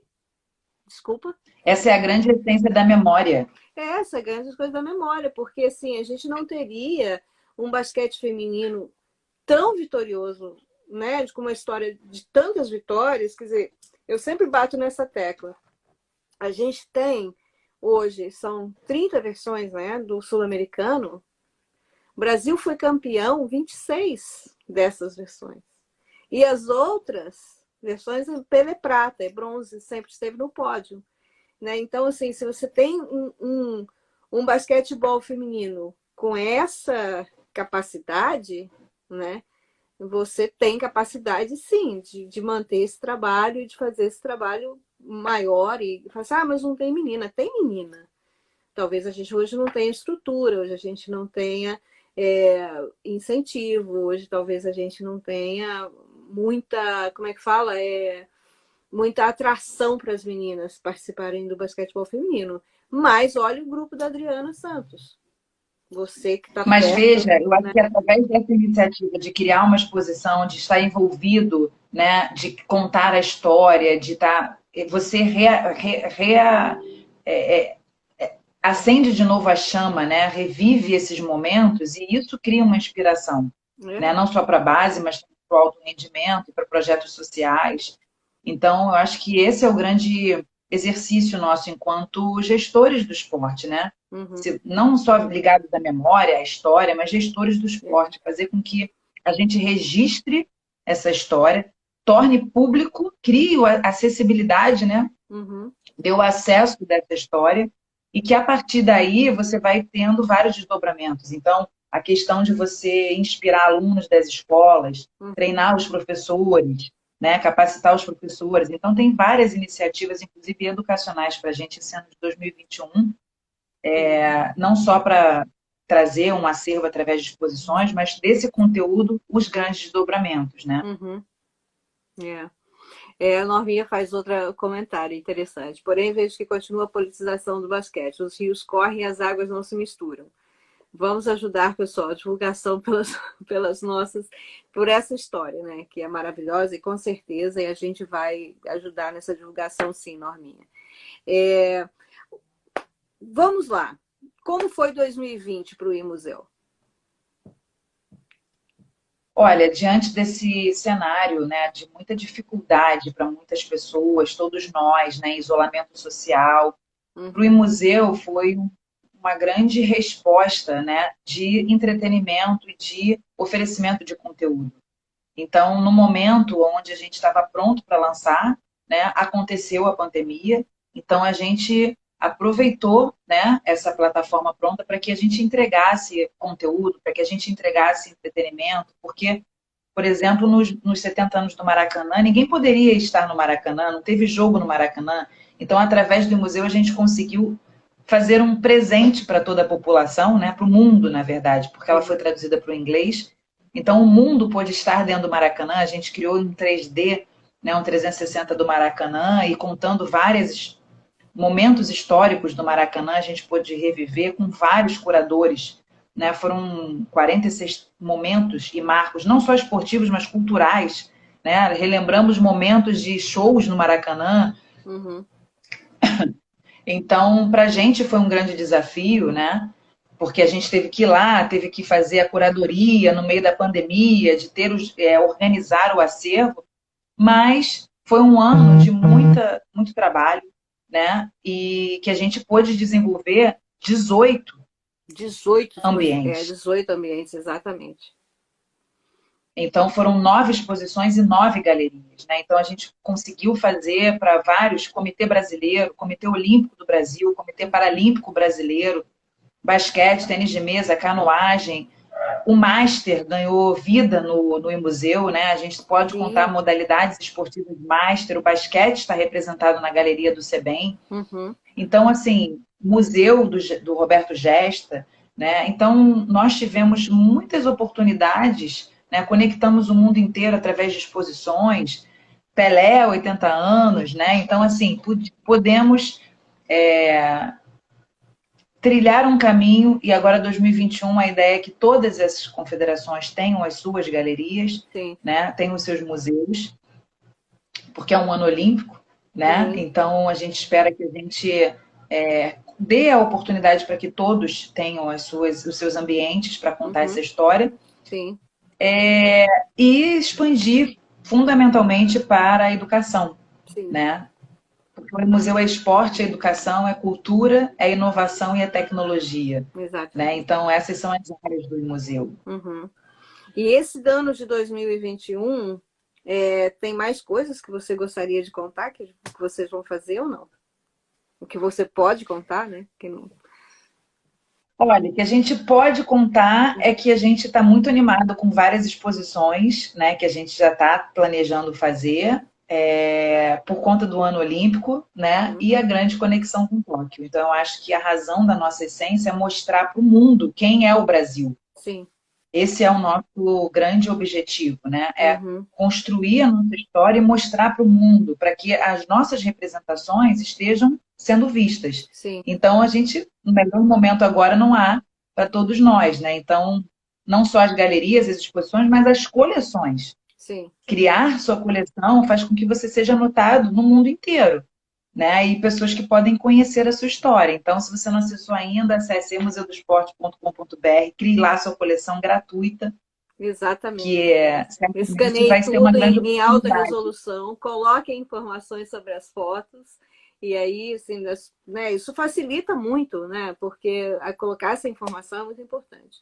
Desculpa? Essa é a grande essência da memória. Essa é a grande coisa da memória, porque assim, a gente não teria um basquete feminino tão vitorioso, né? Com uma história de tantas vitórias, quer dizer, eu sempre bato nessa tecla. A gente tem hoje, são 30 versões, né, do sul-americano. O Brasil foi campeão 26 dessas versões. E as outras versões, Pelé prata, é bronze, sempre esteve no pódio. Né? Então, assim, se você tem um basquetebol feminino com essa capacidade, né? Você tem capacidade, sim, de manter esse trabalho e de fazer esse trabalho maior. E falar assim, mas não tem menina. Tem menina. Talvez a gente hoje não tenha estrutura, hoje a gente não tenha incentivo, hoje talvez a gente não tenha muita, como é que fala? Muita atração para as meninas participarem do basquetebol feminino. Mas olha o grupo da Adriana Santos. Você que está Mas perto, veja, eu acho né? que através dessa iniciativa de criar uma exposição, de estar envolvido, né, de contar a história, de estar, você é, acende de novo a chama, né, revive esses momentos e isso cria uma inspiração, É. né, não só para a base, mas para o alto rendimento, para projetos sociais. Então, eu acho que esse é o grande exercício nosso enquanto gestores do esporte, né? Uhum. Não só ligados à memória, à história, mas gestores do É. esporte, fazer com que a gente registre essa história, torne público, crie a acessibilidade, né? Uhum. Dê o acesso dessa história e que a partir daí você vai tendo vários desdobramentos. Então, a questão de você inspirar alunos das escolas, Uhum. treinar os professores, né, capacitar os professores. Então, tem várias iniciativas, inclusive educacionais, para a gente esse ano de 2021, não só para trazer um acervo através de exposições, mas desse conteúdo, os grandes desdobramentos, né? Uhum. É. A Norminha faz outro comentário interessante. Porém, vejo que continua a politização do basquete. Os rios correm e as águas não se misturam. Vamos ajudar, pessoal, a divulgação pelas nossas, por essa história, né? Que é maravilhosa e com certeza e a gente vai ajudar nessa divulgação, sim, Norminha. Vamos lá. Como foi 2020 para o I-Museu? Olha, diante desse cenário, né, de muita dificuldade para muitas pessoas, todos nós, né, isolamento social, para o Uhum. museu foi uma grande resposta, né, de entretenimento e de oferecimento de conteúdo. Então, no momento onde a gente estava pronto para lançar, né, aconteceu a pandemia. Então, a gente aproveitou, né, essa plataforma pronta para que a gente entregasse conteúdo, para que a gente entregasse entretenimento, porque, por exemplo, nos 70 anos do Maracanã, ninguém poderia estar no Maracanã, não teve jogo no Maracanã. Então, através do museu, a gente conseguiu fazer um presente para toda a população, né, para o mundo, na verdade, porque ela foi traduzida para o inglês. Então, o mundo pôde estar dentro do Maracanã. A gente criou em 3D, né, um 360 do Maracanã, e contando vários momentos históricos do Maracanã, a gente pôde reviver com vários curadores. Né? Foram 46 momentos e marcos, não só esportivos, mas culturais. Né? Relembramos momentos de shows no Maracanã. Uhum. Então, para a gente foi um grande desafio, né? Porque a gente teve que ir lá, teve que fazer a curadoria no meio da pandemia, de ter organizar o acervo, mas foi um ano de muito trabalho, né? E que a gente pôde desenvolver 18 ambientes. 18 ambientes, exatamente. Então, foram 9 exposições e 9 galerias. Né? Então, a gente conseguiu fazer para vários, Comitê Brasileiro, Comitê Olímpico do Brasil, Comitê Paralímpico Brasileiro, basquete, tênis de mesa, canoagem. O Master ganhou vida no museu, né? A gente pode contar Sim. modalidades esportivas de Master, o basquete está representado na galeria do SEBEM. Uhum. Então, assim, museu do Roberto Gesta, né? Então, nós tivemos muitas oportunidades, né? Conectamos o mundo inteiro através de exposições, Pelé, 80 anos, né? Então, assim, podemos trilhar um caminho, e agora 2021 a ideia é que todas essas confederações tenham as suas galerias, sim, né? Tenham os seus museus, porque é um ano olímpico, né? sim, Então a gente espera que a gente dê a oportunidade para que todos tenham os seus ambientes para contar essa uhum, história sim, e expandir fundamentalmente para a educação, sim, né? Porque o museu é esporte, é educação, é cultura, é inovação e é tecnologia, né? exatamente. Então essas são as áreas do museu. Uhum. E esse ano de 2021, tem mais coisas que você gostaria de contar, que vocês vão fazer ou não? O que você pode contar, né? Que não... Olha, o que a gente pode contar é que a gente está muito animado com várias exposições, né, que a gente já está planejando fazer, por conta do ano olímpico, né, Uhum. e a grande conexão com Tóquio. Então, eu acho que a razão da nossa essência é mostrar para o mundo quem é o Brasil. Sim. Esse é o nosso grande objetivo, né? É Uhum. construir a nossa história e mostrar para o mundo, para que as nossas representações estejam sendo vistas. Sim. Então, a gente, no melhor momento agora, não há para todos nós, né? Então, não só as galerias, as exposições, mas as coleções. Sim. Criar sua coleção faz com que você seja notado no mundo inteiro, né? E pessoas que podem conhecer a sua história. Então, se você não acessou ainda, acesse museudoesporte.com.br, crie lá a sua coleção gratuita, Exatamente. que certamente Escaneie vai ser uma tudo grande em alta oportunidade. resolução, coloque informações sobre as fotos, e aí, assim, né, isso facilita muito, né? Porque colocar essa informação é muito importante.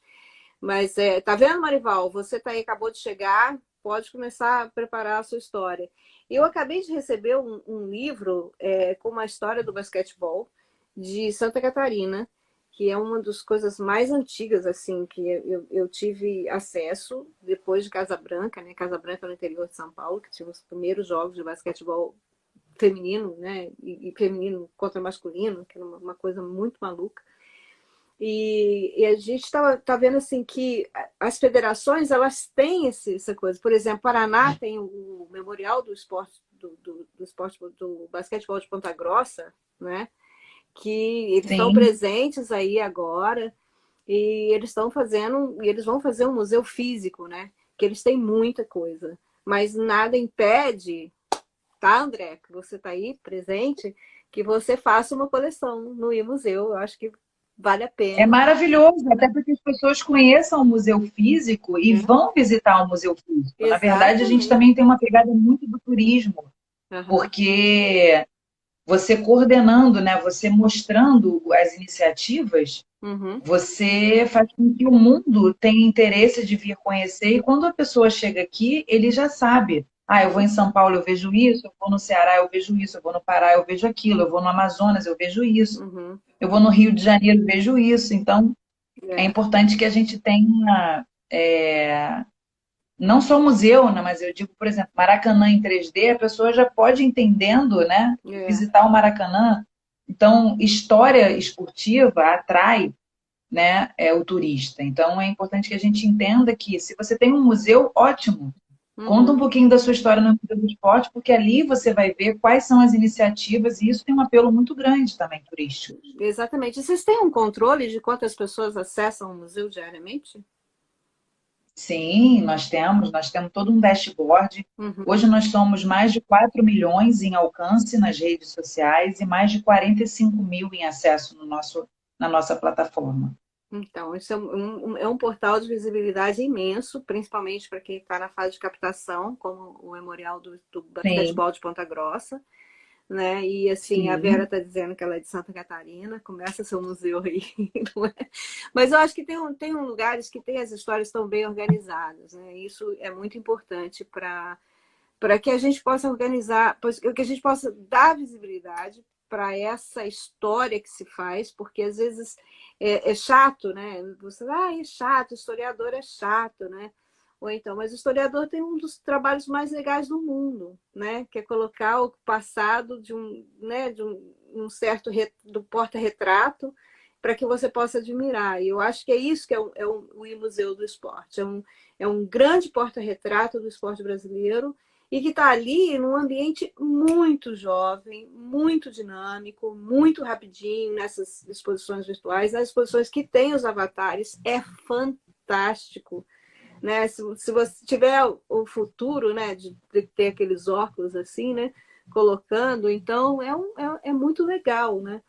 Mas, tá vendo, Marival? Você tá aí, acabou de chegar, pode começar a preparar a sua história. Eu acabei de receber um livro com uma história do basquetebol de Santa Catarina, que é uma das coisas mais antigas assim que eu tive acesso depois de Casa Branca, né? Casa Branca no interior de São Paulo, que tinha os primeiros jogos de basquetebol feminino, né? E feminino contra masculino, que era uma coisa muito maluca. E a gente tá vendo assim que as federações elas têm essa coisa. Por exemplo, Paraná tem o Memorial do Esporte do esporte do basquetebol de Ponta Grossa, né? Que eles estão Sim, presentes aí agora e eles vão fazer um museu físico, né? Que eles têm muita coisa, mas nada impede, tá, André, que você tá aí presente, que você faça uma coleção no museu. Eu acho que vale a é pena. maravilhoso, até porque as pessoas conheçam o museu físico e É, vão visitar o museu físico. Na verdade, a gente exatamente. também tem uma pegada muito do turismo, Uhum, porque você coordenando, né, você mostrando as iniciativas, uhum, você faz com que o mundo tenha interesse de vir conhecer, e quando a pessoa chega aqui, ele já sabe. Ah, eu vou em São Paulo, eu vejo isso, eu vou no Ceará, eu vejo isso, eu vou no Pará, eu vejo aquilo, eu vou no Amazonas, eu vejo isso, uhum. eu vou no Rio de Janeiro, eu vejo isso. Então, é É, importante que a gente tenha, não só museu, né, mas eu digo, por exemplo, Maracanã em 3D, a pessoa já pode ir entendendo, né, é. visitar o Maracanã. Então, história esportiva atrai, né, o turista. Então é importante que a gente entenda que se você tem um museu, ótimo. Conta um Uhum. pouquinho da sua história no Museu do Esporte, porque ali você vai ver quais são as iniciativas e isso tem um apelo muito grande também turístico. Exatamente. E vocês têm um controle de quantas pessoas acessam o museu diariamente? Sim, nós temos todo um dashboard. Uhum. Hoje nós somos mais de 4 milhões em alcance nas redes sociais e mais de 45 mil em acesso na nossa plataforma. Então, isso é um portal de visibilidade imenso, principalmente para quem está na fase de captação, como o Memorial do Sim, Basquetebol de Ponta Grossa, né? E assim, a Vera sim, está dizendo que ela é de Santa Catarina, começa seu museu aí, não é? Mas eu acho que tem lugares que tem as histórias tão bem organizadas, né? Isso é muito importante para que a gente possa organizar, que a gente possa dar visibilidade para essa história que se faz, porque às vezes é chato, né? Você, é chato, historiador é chato, né? Ou então, mas o historiador tem um dos trabalhos mais legais do mundo, né? Que é colocar o passado um certo do porta-retrato para que você possa admirar. E eu acho que é isso que o Museu do Esporte. É um grande porta-retrato do esporte brasileiro e que está ali num ambiente muito jovem, muito dinâmico, muito rapidinho nessas exposições virtuais. As exposições que têm os avatares é fantástico. Né? Se você tiver o futuro, né, de ter aqueles óculos assim, né, colocando, então é muito legal, né?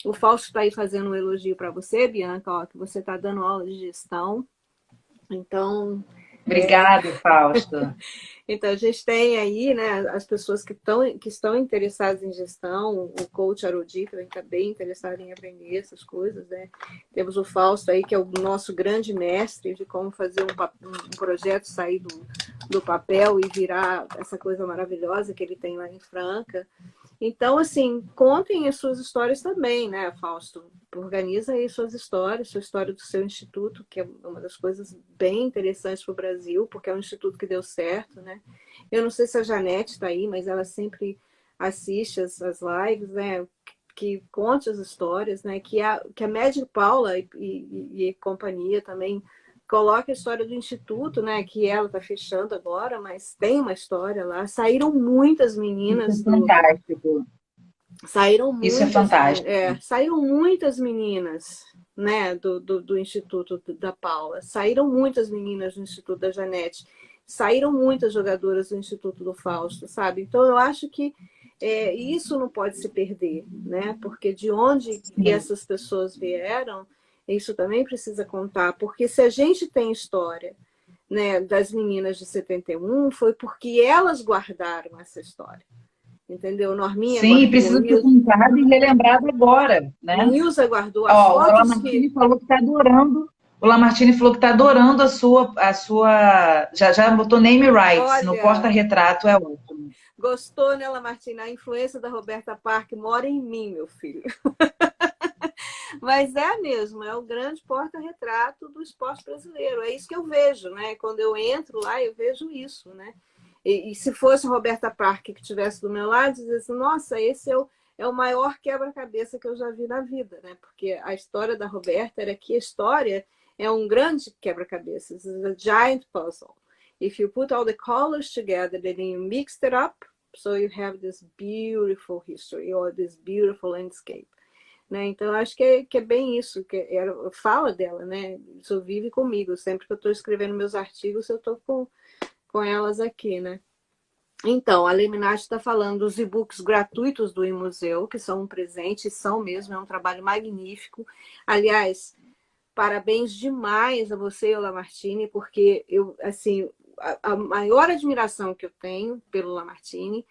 O Fausto está aí fazendo um elogio para você, Bianca, ó, que você está dando aula de gestão. Então, Obrigado, Fausto. então, a gente tem aí, né, as pessoas que estão interessadas em gestão, o coach Arodi também está bem interessado em aprender essas coisas, né? Temos o Fausto aí, que é o nosso grande mestre de como fazer um projeto sair do papel e virar essa coisa maravilhosa que ele tem lá em Franca. Então, assim, contem as suas histórias também, né, Fausto? Organiza aí suas histórias, sua história do seu instituto, que é uma das coisas bem interessantes para o Brasil, porque é um instituto que deu certo, né? Eu não sei se a Janete está aí, mas ela sempre assiste as lives, né? Que conte as histórias, né? Que a Magic Paula e companhia também coloca a história do instituto, né? Que ela está fechando agora, mas tem uma história lá. Saíram muitas Isso meninas é fantástico. Isso é fantástico. saíram muitas meninas, né, do Instituto da Paula. Saíram muitas meninas do Instituto da Janete. Saíram muitas jogadoras do Instituto do Fausto, sabe? Então eu acho que isso não pode se perder, né? Porque de onde Sim. essas pessoas vieram, isso também precisa contar. Porque se a gente tem história, né, das meninas de 71, foi porque elas guardaram essa história. Entendeu? Norminha Sim, guardou, precisa ser contado e relembrado agora, né? Nilza guardou as Ó, o fotos que... Lamartine falou que está adorando. O Lamartine falou que está adorando a sua. Já botou name rights no Olha, porta-retrato, é ótimo. gostou, né, Lamartina? A influência da Roberta Park mora em mim, meu filho. Mas é mesmo, é o grande porta-retrato do esporte brasileiro. É isso que eu vejo, né? Quando eu entro lá, eu vejo isso, né? E se fosse a Roberta Park que estivesse do meu lado, dizia assim, nossa, esse é o maior quebra-cabeça que eu já vi na vida, né? Porque a história da Roberta era que a história é um grande quebra-cabeça. It's a giant puzzle. If you put all the colors together, then you mixed it up, so you have this beautiful history or this beautiful landscape. Né? Então, eu acho que é bem isso, que fala dela, né? Isso vive comigo. Sempre que eu estou escrevendo meus artigos, eu estou com elas aqui, né? Então, a Leminati está falando dos e-books gratuitos do e-museu, que são um presente, são mesmo, é um trabalho magnífico. Aliás, parabéns demais a você, Lamartine, porque eu, assim, a maior admiração que eu tenho pelo Lamartine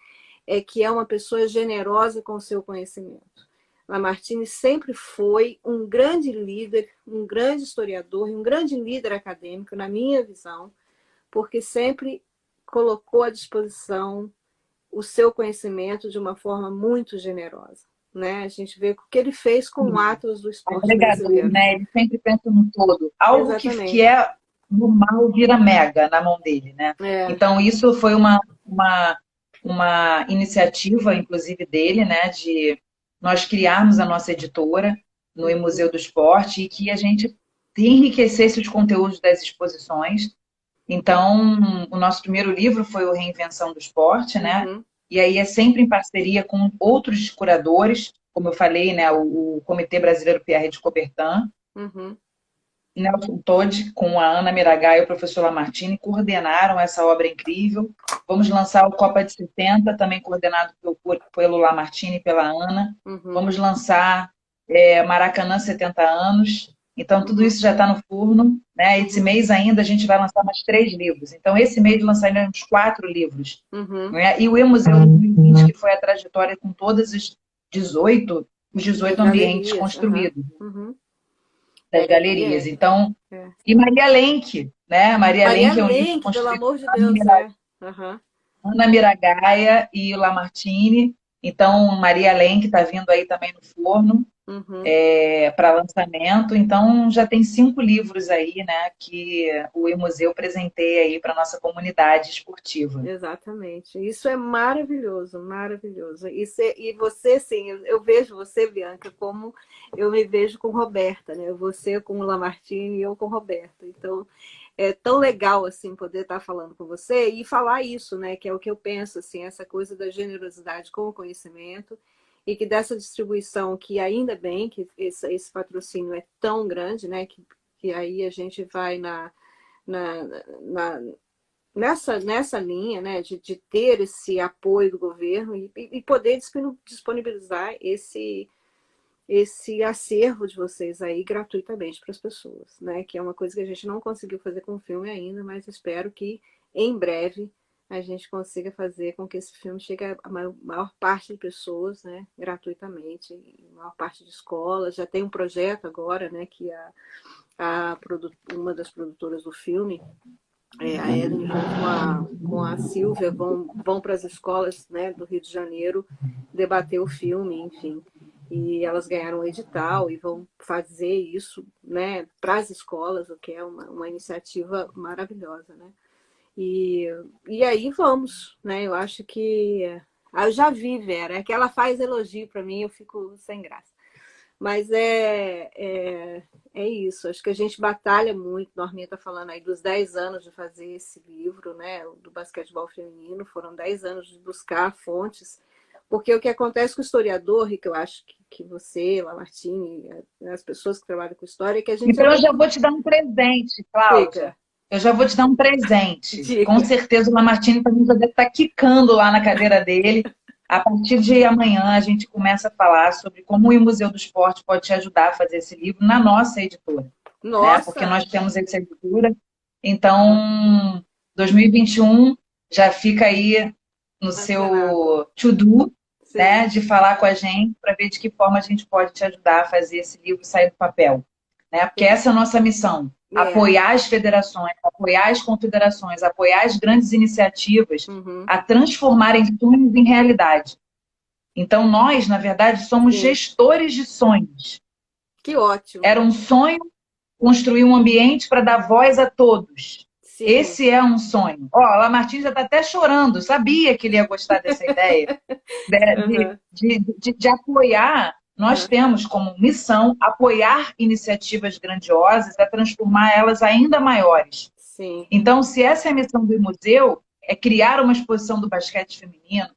é que é uma pessoa generosa com o seu conhecimento. Lamartine sempre foi um grande líder, um grande historiador e um grande líder acadêmico, na minha visão, porque sempre colocou à disposição o seu conhecimento de uma forma muito generosa. Né? A gente vê o que ele fez com o Atlas do Esporte Agregador, Brasileiro. né? Ele sempre pensa no todo. Algo que Exatamente. é normal vira mega na mão dele, né? Então, isso foi uma iniciativa, inclusive, dele, né? De nós criarmos a nossa editora no Museu do Esporte e que a gente enriquecesse os conteúdos das exposições. Então, o nosso primeiro livro foi o Reinvenção do Esporte, né? E aí é sempre em parceria com outros curadores, como eu falei, né? O Comitê Brasileiro Pierre de Coubertin, Nelson Todi, com a Ana Miragaia e o professor Lamartine, coordenaram essa obra incrível. Vamos lançar o Copa de 70, também coordenado pelo Lamartine e pela Ana. Vamos lançar Maracanã 70 anos. Então, tudo isso já está no forno, né? Esse mês ainda a gente vai lançar mais 3 livros. Então, esse mês lançaremos 4 livros. Né? E o E-Museu 2020, que foi a trajetória com todos os 18 ambientes construídos. Das galerias. Então, e Maria Lenk, né? Maria Lenk é um livro construído pelo amor de Deus, Ana Miragaia e o Lamartine. Então, Maria Lenk está vindo aí também no forno para lançamento. Então, já tem 5 livros aí, né? Que o E-Museu presenteia aí para a nossa comunidade esportiva. Exatamente. Isso é maravilhoso, maravilhoso. E você, sim, eu vejo você, Bianca, como eu me vejo com Roberta, né? Você com o Lamartine e eu com Roberta. Então, é tão legal assim poder estar falando com você e falar isso, né? Que é o que eu penso, assim, essa coisa da generosidade com o conhecimento e que dessa distribuição, que ainda bem que esse patrocínio é tão grande, né? Que aí a gente vai na, na, nessa linha, né? De ter esse apoio do governo e poder disponibilizar esse acervo de vocês aí gratuitamente para as pessoas, né? Que é uma coisa que a gente não conseguiu fazer com o filme ainda, mas espero que em breve a gente consiga fazer com que esse filme chegue a maior parte de pessoas, né? Gratuitamente, a maior parte de escolas. Já tem um projeto agora, né? Que uma das produtoras do filme, a Ellen junto com a Silvia, vão para as escolas, né, do Rio de Janeiro debater o filme, enfim. E elas ganharam um edital e vão fazer isso, né, para as escolas, o que é uma iniciativa maravilhosa, né? E aí vamos, né? Eu acho que eu já vi, Vera, é que ela faz elogio para mim, eu fico sem graça. Mas é isso, acho que a gente batalha muito. Norminha está falando aí dos 10 anos de fazer esse livro, né, do basquetebol feminino, foram 10 anos de buscar fontes, porque o que acontece com o historiador, e que eu acho que você, Lamartine, as pessoas que trabalham com história, é que a gente Então já eu tem já que... vou te dar um presente, Cláudia. Diga, Eu já vou te dar um presente. Com diga. certeza o Lamartine também já deve estar quicando lá na cadeira dele. A partir de amanhã a gente começa a falar sobre como o Museu do Esporte pode te ajudar a fazer esse livro na nossa editora, né? Porque Nossa, nós temos essa editora. Então, 2021 já fica aí no antenado. seu to-do, né? Sim, De falar com a gente para ver de que forma a gente pode te ajudar a fazer esse livro sair do papel, né? Porque sim. essa é a nossa missão. É. Apoiar as federações, apoiar as confederações, apoiar as grandes iniciativas Uhum. a transformarem sonhos em realidade. Então, nós, na verdade, somos Sim, gestores de sonhos. que ótimo. Era um sonho construir um ambiente para dar voz a todos. Sim. Esse é um sonho. Ó, o Lamartine já está até chorando, sabia que ele ia gostar dessa ideia Uhum. de apoiar. Nós Uhum. temos como missão apoiar iniciativas grandiosas, a transformar elas ainda maiores. Sim. Então, se essa é a missão do museu, é criar uma exposição do basquete feminino,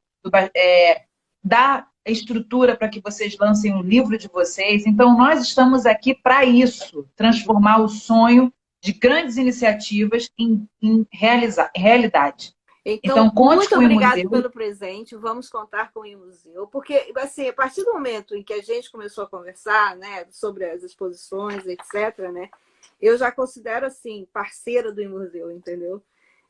dar estrutura para que vocês lancem o livro de vocês. Então, nós estamos aqui para isso, Uhum. transformar o sonho de grandes iniciativas em realidade. Então, Então, conte muito com o obrigado museu. pelo presente. Vamos contar com o museu, porque assim, a partir do momento em que a gente começou a conversar, né, sobre as exposições, etc, né, eu já considero assim parceira do museu, entendeu?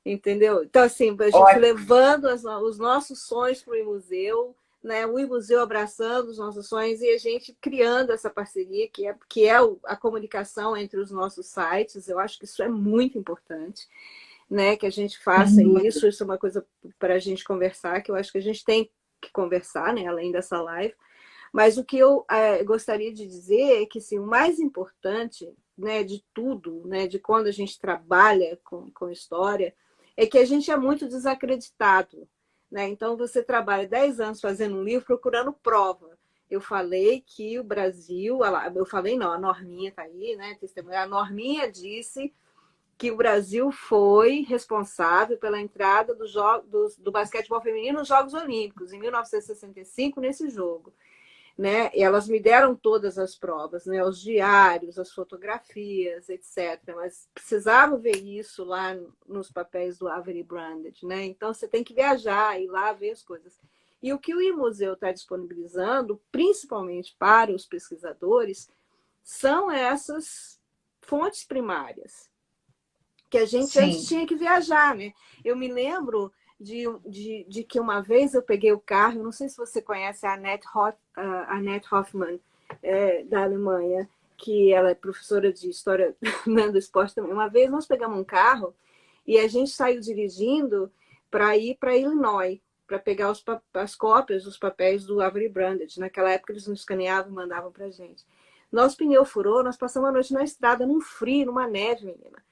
Entendeu? Então assim, a gente Ótimo. levando os nossos sonhos para o museu, né, o museu abraçando os nossos sonhos e a gente criando essa parceria que é a comunicação entre os nossos sites. Eu acho que isso é muito importante, né, que a gente faça isso. Isso é uma coisa para a gente conversar, que eu acho que a gente tem que conversar, né, além dessa live. Mas o que eu gostaria de dizer é que assim, o mais importante, né, de tudo, né, de quando a gente trabalha com história, é que a gente é muito desacreditado. Né? Então, você trabalha 10 anos fazendo um livro procurando prova. Eu falei que o Brasil, eu falei não, a Norminha está aí, né? A Norminha disse que o Brasil foi responsável pela entrada do basquetebol feminino nos Jogos Olímpicos, em 1965, nesse jogo. Né? E elas me deram todas as provas, né? Os diários, as fotografias, etc. Mas precisava ver isso lá nos papéis do Avery Branded, né? Então você tem que viajar e ir lá ver as coisas. E o que o museu está disponibilizando, principalmente para os pesquisadores, são essas fontes primárias, que a gente antes Sim. tinha que viajar, né? Eu me lembro de que uma vez eu peguei o carro, não sei se você conhece a Annette Hoffmann, da Alemanha, que ela é professora de História do Esporte também. Uma vez nós pegamos um carro e a gente saiu dirigindo para ir para Illinois, para pegar as cópias dos papéis do Avery Branded. Naquela época eles nos escaneavam e mandavam para a gente. Nosso pneu furou, nós passamos a noite na estrada, num frio, numa neve, menina.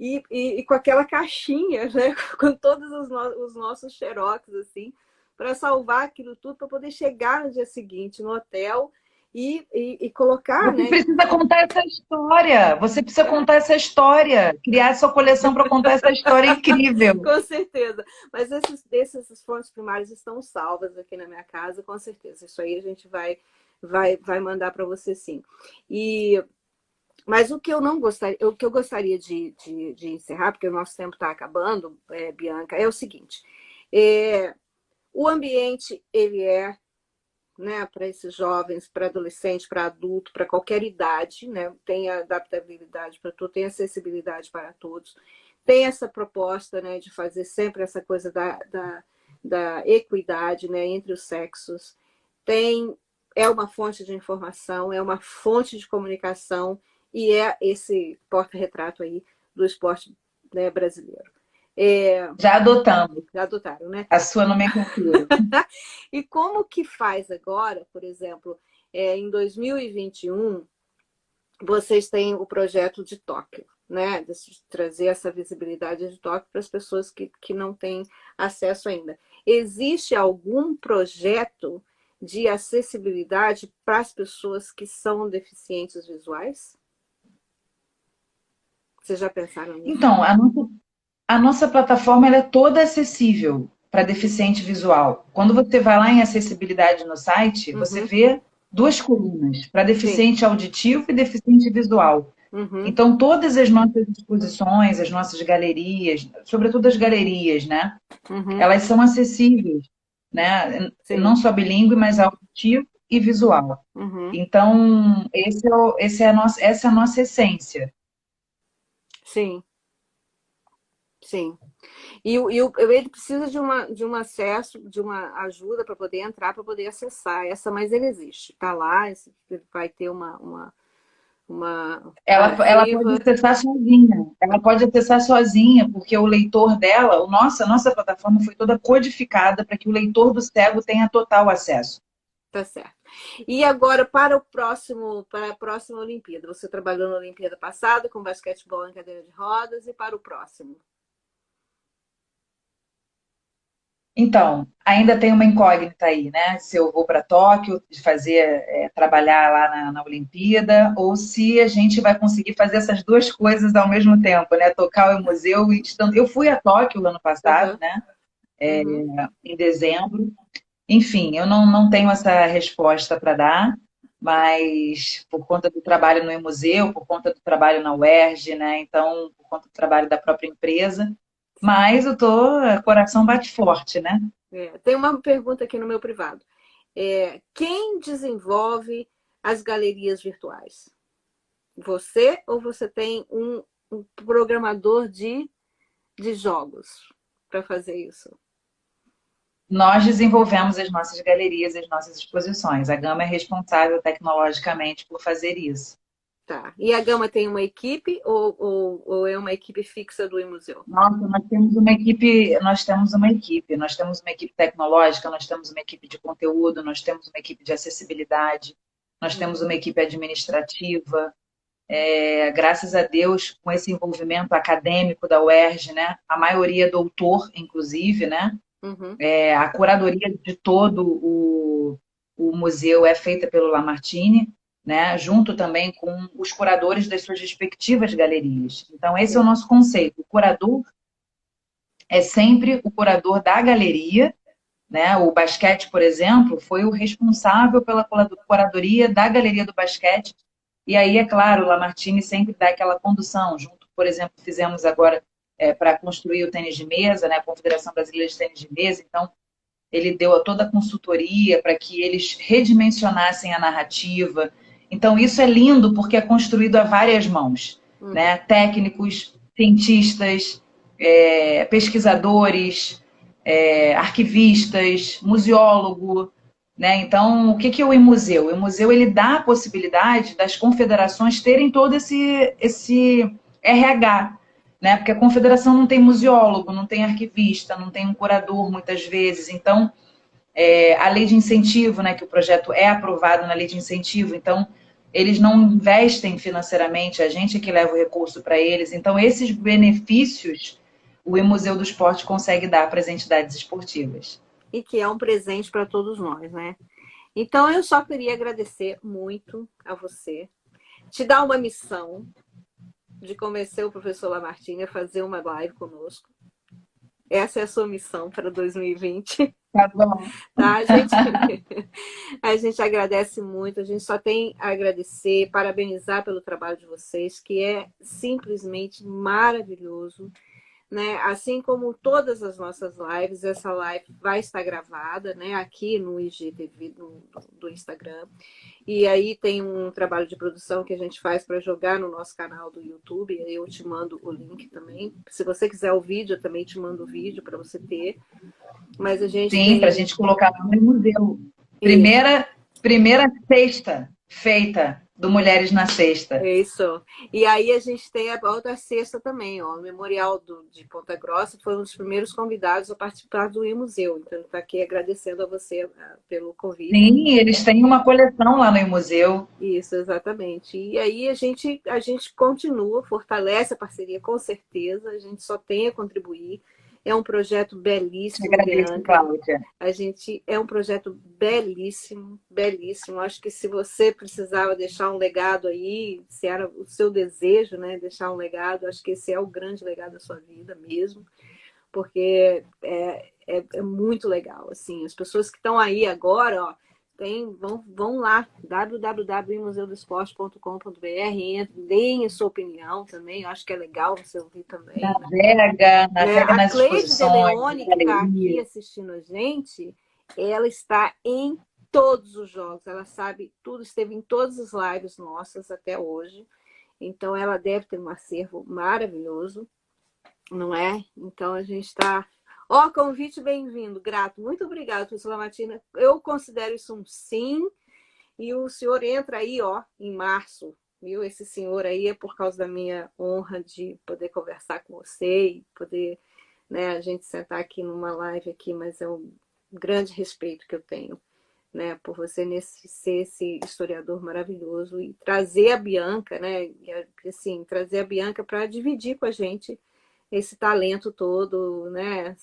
E com aquela caixinha, né? Com todos os nossos xerox, assim, para salvar aquilo tudo, para poder chegar no dia seguinte no hotel e colocar, Você né? precisa contar essa história. Você precisa contar essa história. Criar sua coleção para contar essa história incrível. Com certeza. Mas essas fontes primárias estão salvas aqui na minha casa, com certeza. Isso aí a gente vai mandar para você sim. Mas o que eu não gostaria, o que eu gostaria de encerrar, porque o nosso tempo está acabando, Bianca, é o seguinte: o ambiente ele é, né, para esses jovens, para adolescente, para adulto, para qualquer idade, né, tem adaptabilidade para tudo, tem acessibilidade para todos, tem essa proposta, né, de fazer sempre essa coisa da equidade, né, entre os sexos, é uma fonte de informação, é uma fonte de comunicação e é esse porta-retrato aí do esporte, né, brasileiro. Já adotamos Já adotaram, né? a sua nomenclatura. E como que faz agora, por exemplo, em 2021, vocês têm o projeto de Tóquio, né? De trazer essa visibilidade de Tóquio para as pessoas que não têm acesso ainda. Existe algum projeto de acessibilidade para as pessoas que são deficientes visuais? Vocês já pensaram nisso? Então, a nossa plataforma ela é toda acessível para deficiente visual. Quando você vai lá em acessibilidade no site, você Uhum. vê duas colunas, para Sim. deficiente auditivo e deficiente visual. Uhum. Então, todas as nossas exposições, as nossas galerias, sobretudo as galerias, né? Uhum. Elas são acessíveis, né? Sim. Não só bilíngue, mas auditivo e visual. Uhum. Então, essa é a nossa essência. Sim. Sim. Ele precisa de um acesso, de uma ajuda para poder entrar, para poder acessar. Mas ele existe, está lá, vai ter uma Ela pode arquiva. acessar sozinha. Ela pode acessar sozinha, porque o leitor dela, a nossa plataforma foi toda codificada para que o leitor do cego tenha total acesso. Tá certo. E agora, para a próxima Olimpíada. Você trabalhou na Olimpíada passada com basquetebol em cadeira de rodas e para o próximo? Então, ainda tem uma incógnita aí, né? Se eu vou para Tóquio trabalhar lá na Olimpíada, ou se a gente vai conseguir fazer essas duas coisas ao mesmo tempo, né? Tocar o museu e eu fui a Tóquio ano passado, Uhum. né? Uhum. Em dezembro. Enfim, eu não tenho essa resposta para dar, mas por conta do trabalho no museu, por conta do trabalho na UERJ, né? Então, por conta do trabalho da própria empresa. Mas coração bate forte, né? Tem uma pergunta aqui no meu privado. Quem desenvolve as galerias virtuais? Você ou você tem um programador de jogos para fazer isso? Nós desenvolvemos as nossas galerias, as nossas exposições. A Gama é responsável tecnologicamente por fazer isso. Tá. E a Gama tem uma equipe ou é uma equipe fixa do museu? Nossa, nós temos uma equipe tecnológica, nós temos uma equipe de conteúdo, nós temos uma equipe de acessibilidade, nós temos uma equipe administrativa. Graças a Deus, com esse envolvimento acadêmico da UERJ, né? A maioria é doutor, inclusive, né? Uhum. A curadoria de todo o museu é feita pelo Lamartine, né, junto também com os curadores das suas respectivas galerias. Então, esse é o nosso conceito. O curador é sempre o curador da galeria, né? O basquete, por exemplo, foi o responsável pela curadoria da galeria do basquete. E aí, é claro, o Lamartine sempre dá aquela condução. Junto, por exemplo, fizemos agora para construir o tênis de mesa, né? A Confederação Brasileira de Tênis de Mesa. Então, ele deu toda a consultoria para que eles redimensionassem a narrativa. Então, isso é lindo porque é construído a várias mãos, né? Técnicos, cientistas, pesquisadores, arquivistas, museólogo, né? Então, o que é o museu? O museu ele dá a possibilidade das confederações terem todo esse RH, né? Porque a confederação não tem museólogo, não tem arquivista, não tem um curador muitas vezes. Então, a lei de incentivo, né? Que o projeto é aprovado na lei de incentivo, então eles não investem financeiramente, a gente é que leva o recurso para eles. Então, esses benefícios o E-Museu do Esporte consegue dar para as entidades esportivas. E que é um presente para todos nós, né? Então, eu só queria agradecer muito a você, te dar uma missão de convencer o professor Lamartine a fazer uma live conosco. Essa é a sua missão para 2020. Tá bom. Tá? A gente agradece muito, a gente só tem a agradecer, parabenizar pelo trabalho de vocês, que é simplesmente maravilhoso. Né? Assim como todas as nossas lives, essa live vai estar gravada, né? Aqui no IGTV do Instagram. E aí tem um trabalho de produção que a gente faz para jogar no nosso canal do YouTube. Eu te mando o link também. Se você quiser o vídeo, eu também te mando o vídeo para você ter. Mas a gente Sim, para a tem gente colocar no museu. isso. Primeira cesta feita do Mulheres na Sexta. Isso. E aí a gente tem a outra sexta também, ó. O Memorial de Ponta Grossa foi um dos primeiros convidados a participar do museu. Então, está aqui agradecendo a você pelo convite. Sim, eles têm uma coleção lá no museu. Isso, exatamente. E aí a gente continua, fortalece a parceria com certeza, a gente só tem a contribuir. É um projeto Te belíssimo, agradeço, Bianca. Cláudia. É um projeto belíssimo, belíssimo. Acho que se você precisava deixar um legado aí, se era o seu desejo, né, deixar um legado, acho que esse é o grande legado da sua vida mesmo, porque é muito legal. Assim, as pessoas que estão aí agora, ó, vão lá, www.museudoesporte.com.br, deem a sua opinião também, eu acho que é legal você ouvir também. Navega A nas Cleide de exposições, Leone, nas que está aqui galerias. assistindo a gente, ela está em todos os jogos, ela sabe tudo, esteve em todas as lives nossas até hoje, então ela deve ter um acervo maravilhoso, não é? Então a gente está... Ó, convite bem-vindo, grato, muito obrigada, professora Martina, eu considero isso um sim, e o senhor entra aí, ó, em março, viu? Esse senhor aí é por causa da minha honra de poder conversar com você e poder, né, a gente sentar aqui numa live aqui, mas é um grande respeito que eu tenho, né, por você ser esse historiador maravilhoso e trazer a Bianca, né, e, assim, trazer a Bianca para dividir com a gente esse talento todo, né,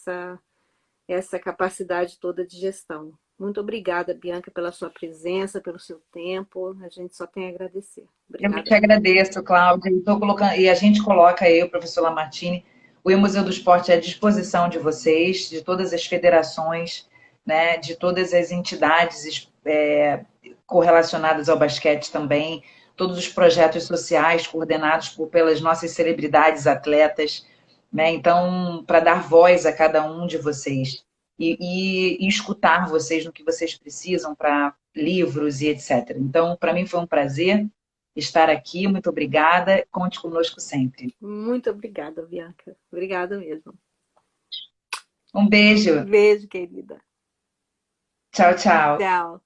essa capacidade toda de gestão. Muito obrigada, Bianca, pela sua presença, pelo seu tempo. A gente só tem a agradecer. Eu que Obrigada te mesmo. agradeço, Cláudia. E a gente coloca aí, o professor Lamartine, o E-Museu do Esporte à disposição de vocês, de todas as federações, né, de todas as entidades correlacionadas ao basquete também, todos os projetos sociais coordenados pelas nossas celebridades atletas, né? Então, para dar voz a cada um de vocês e escutar vocês no que vocês precisam para livros e etc. Então, para mim foi um prazer estar aqui. Muito obrigada. Conte conosco sempre. Muito obrigada, Bianca. Obrigada mesmo. Um beijo. Beijo, querida. Tchau, tchau. Tchau.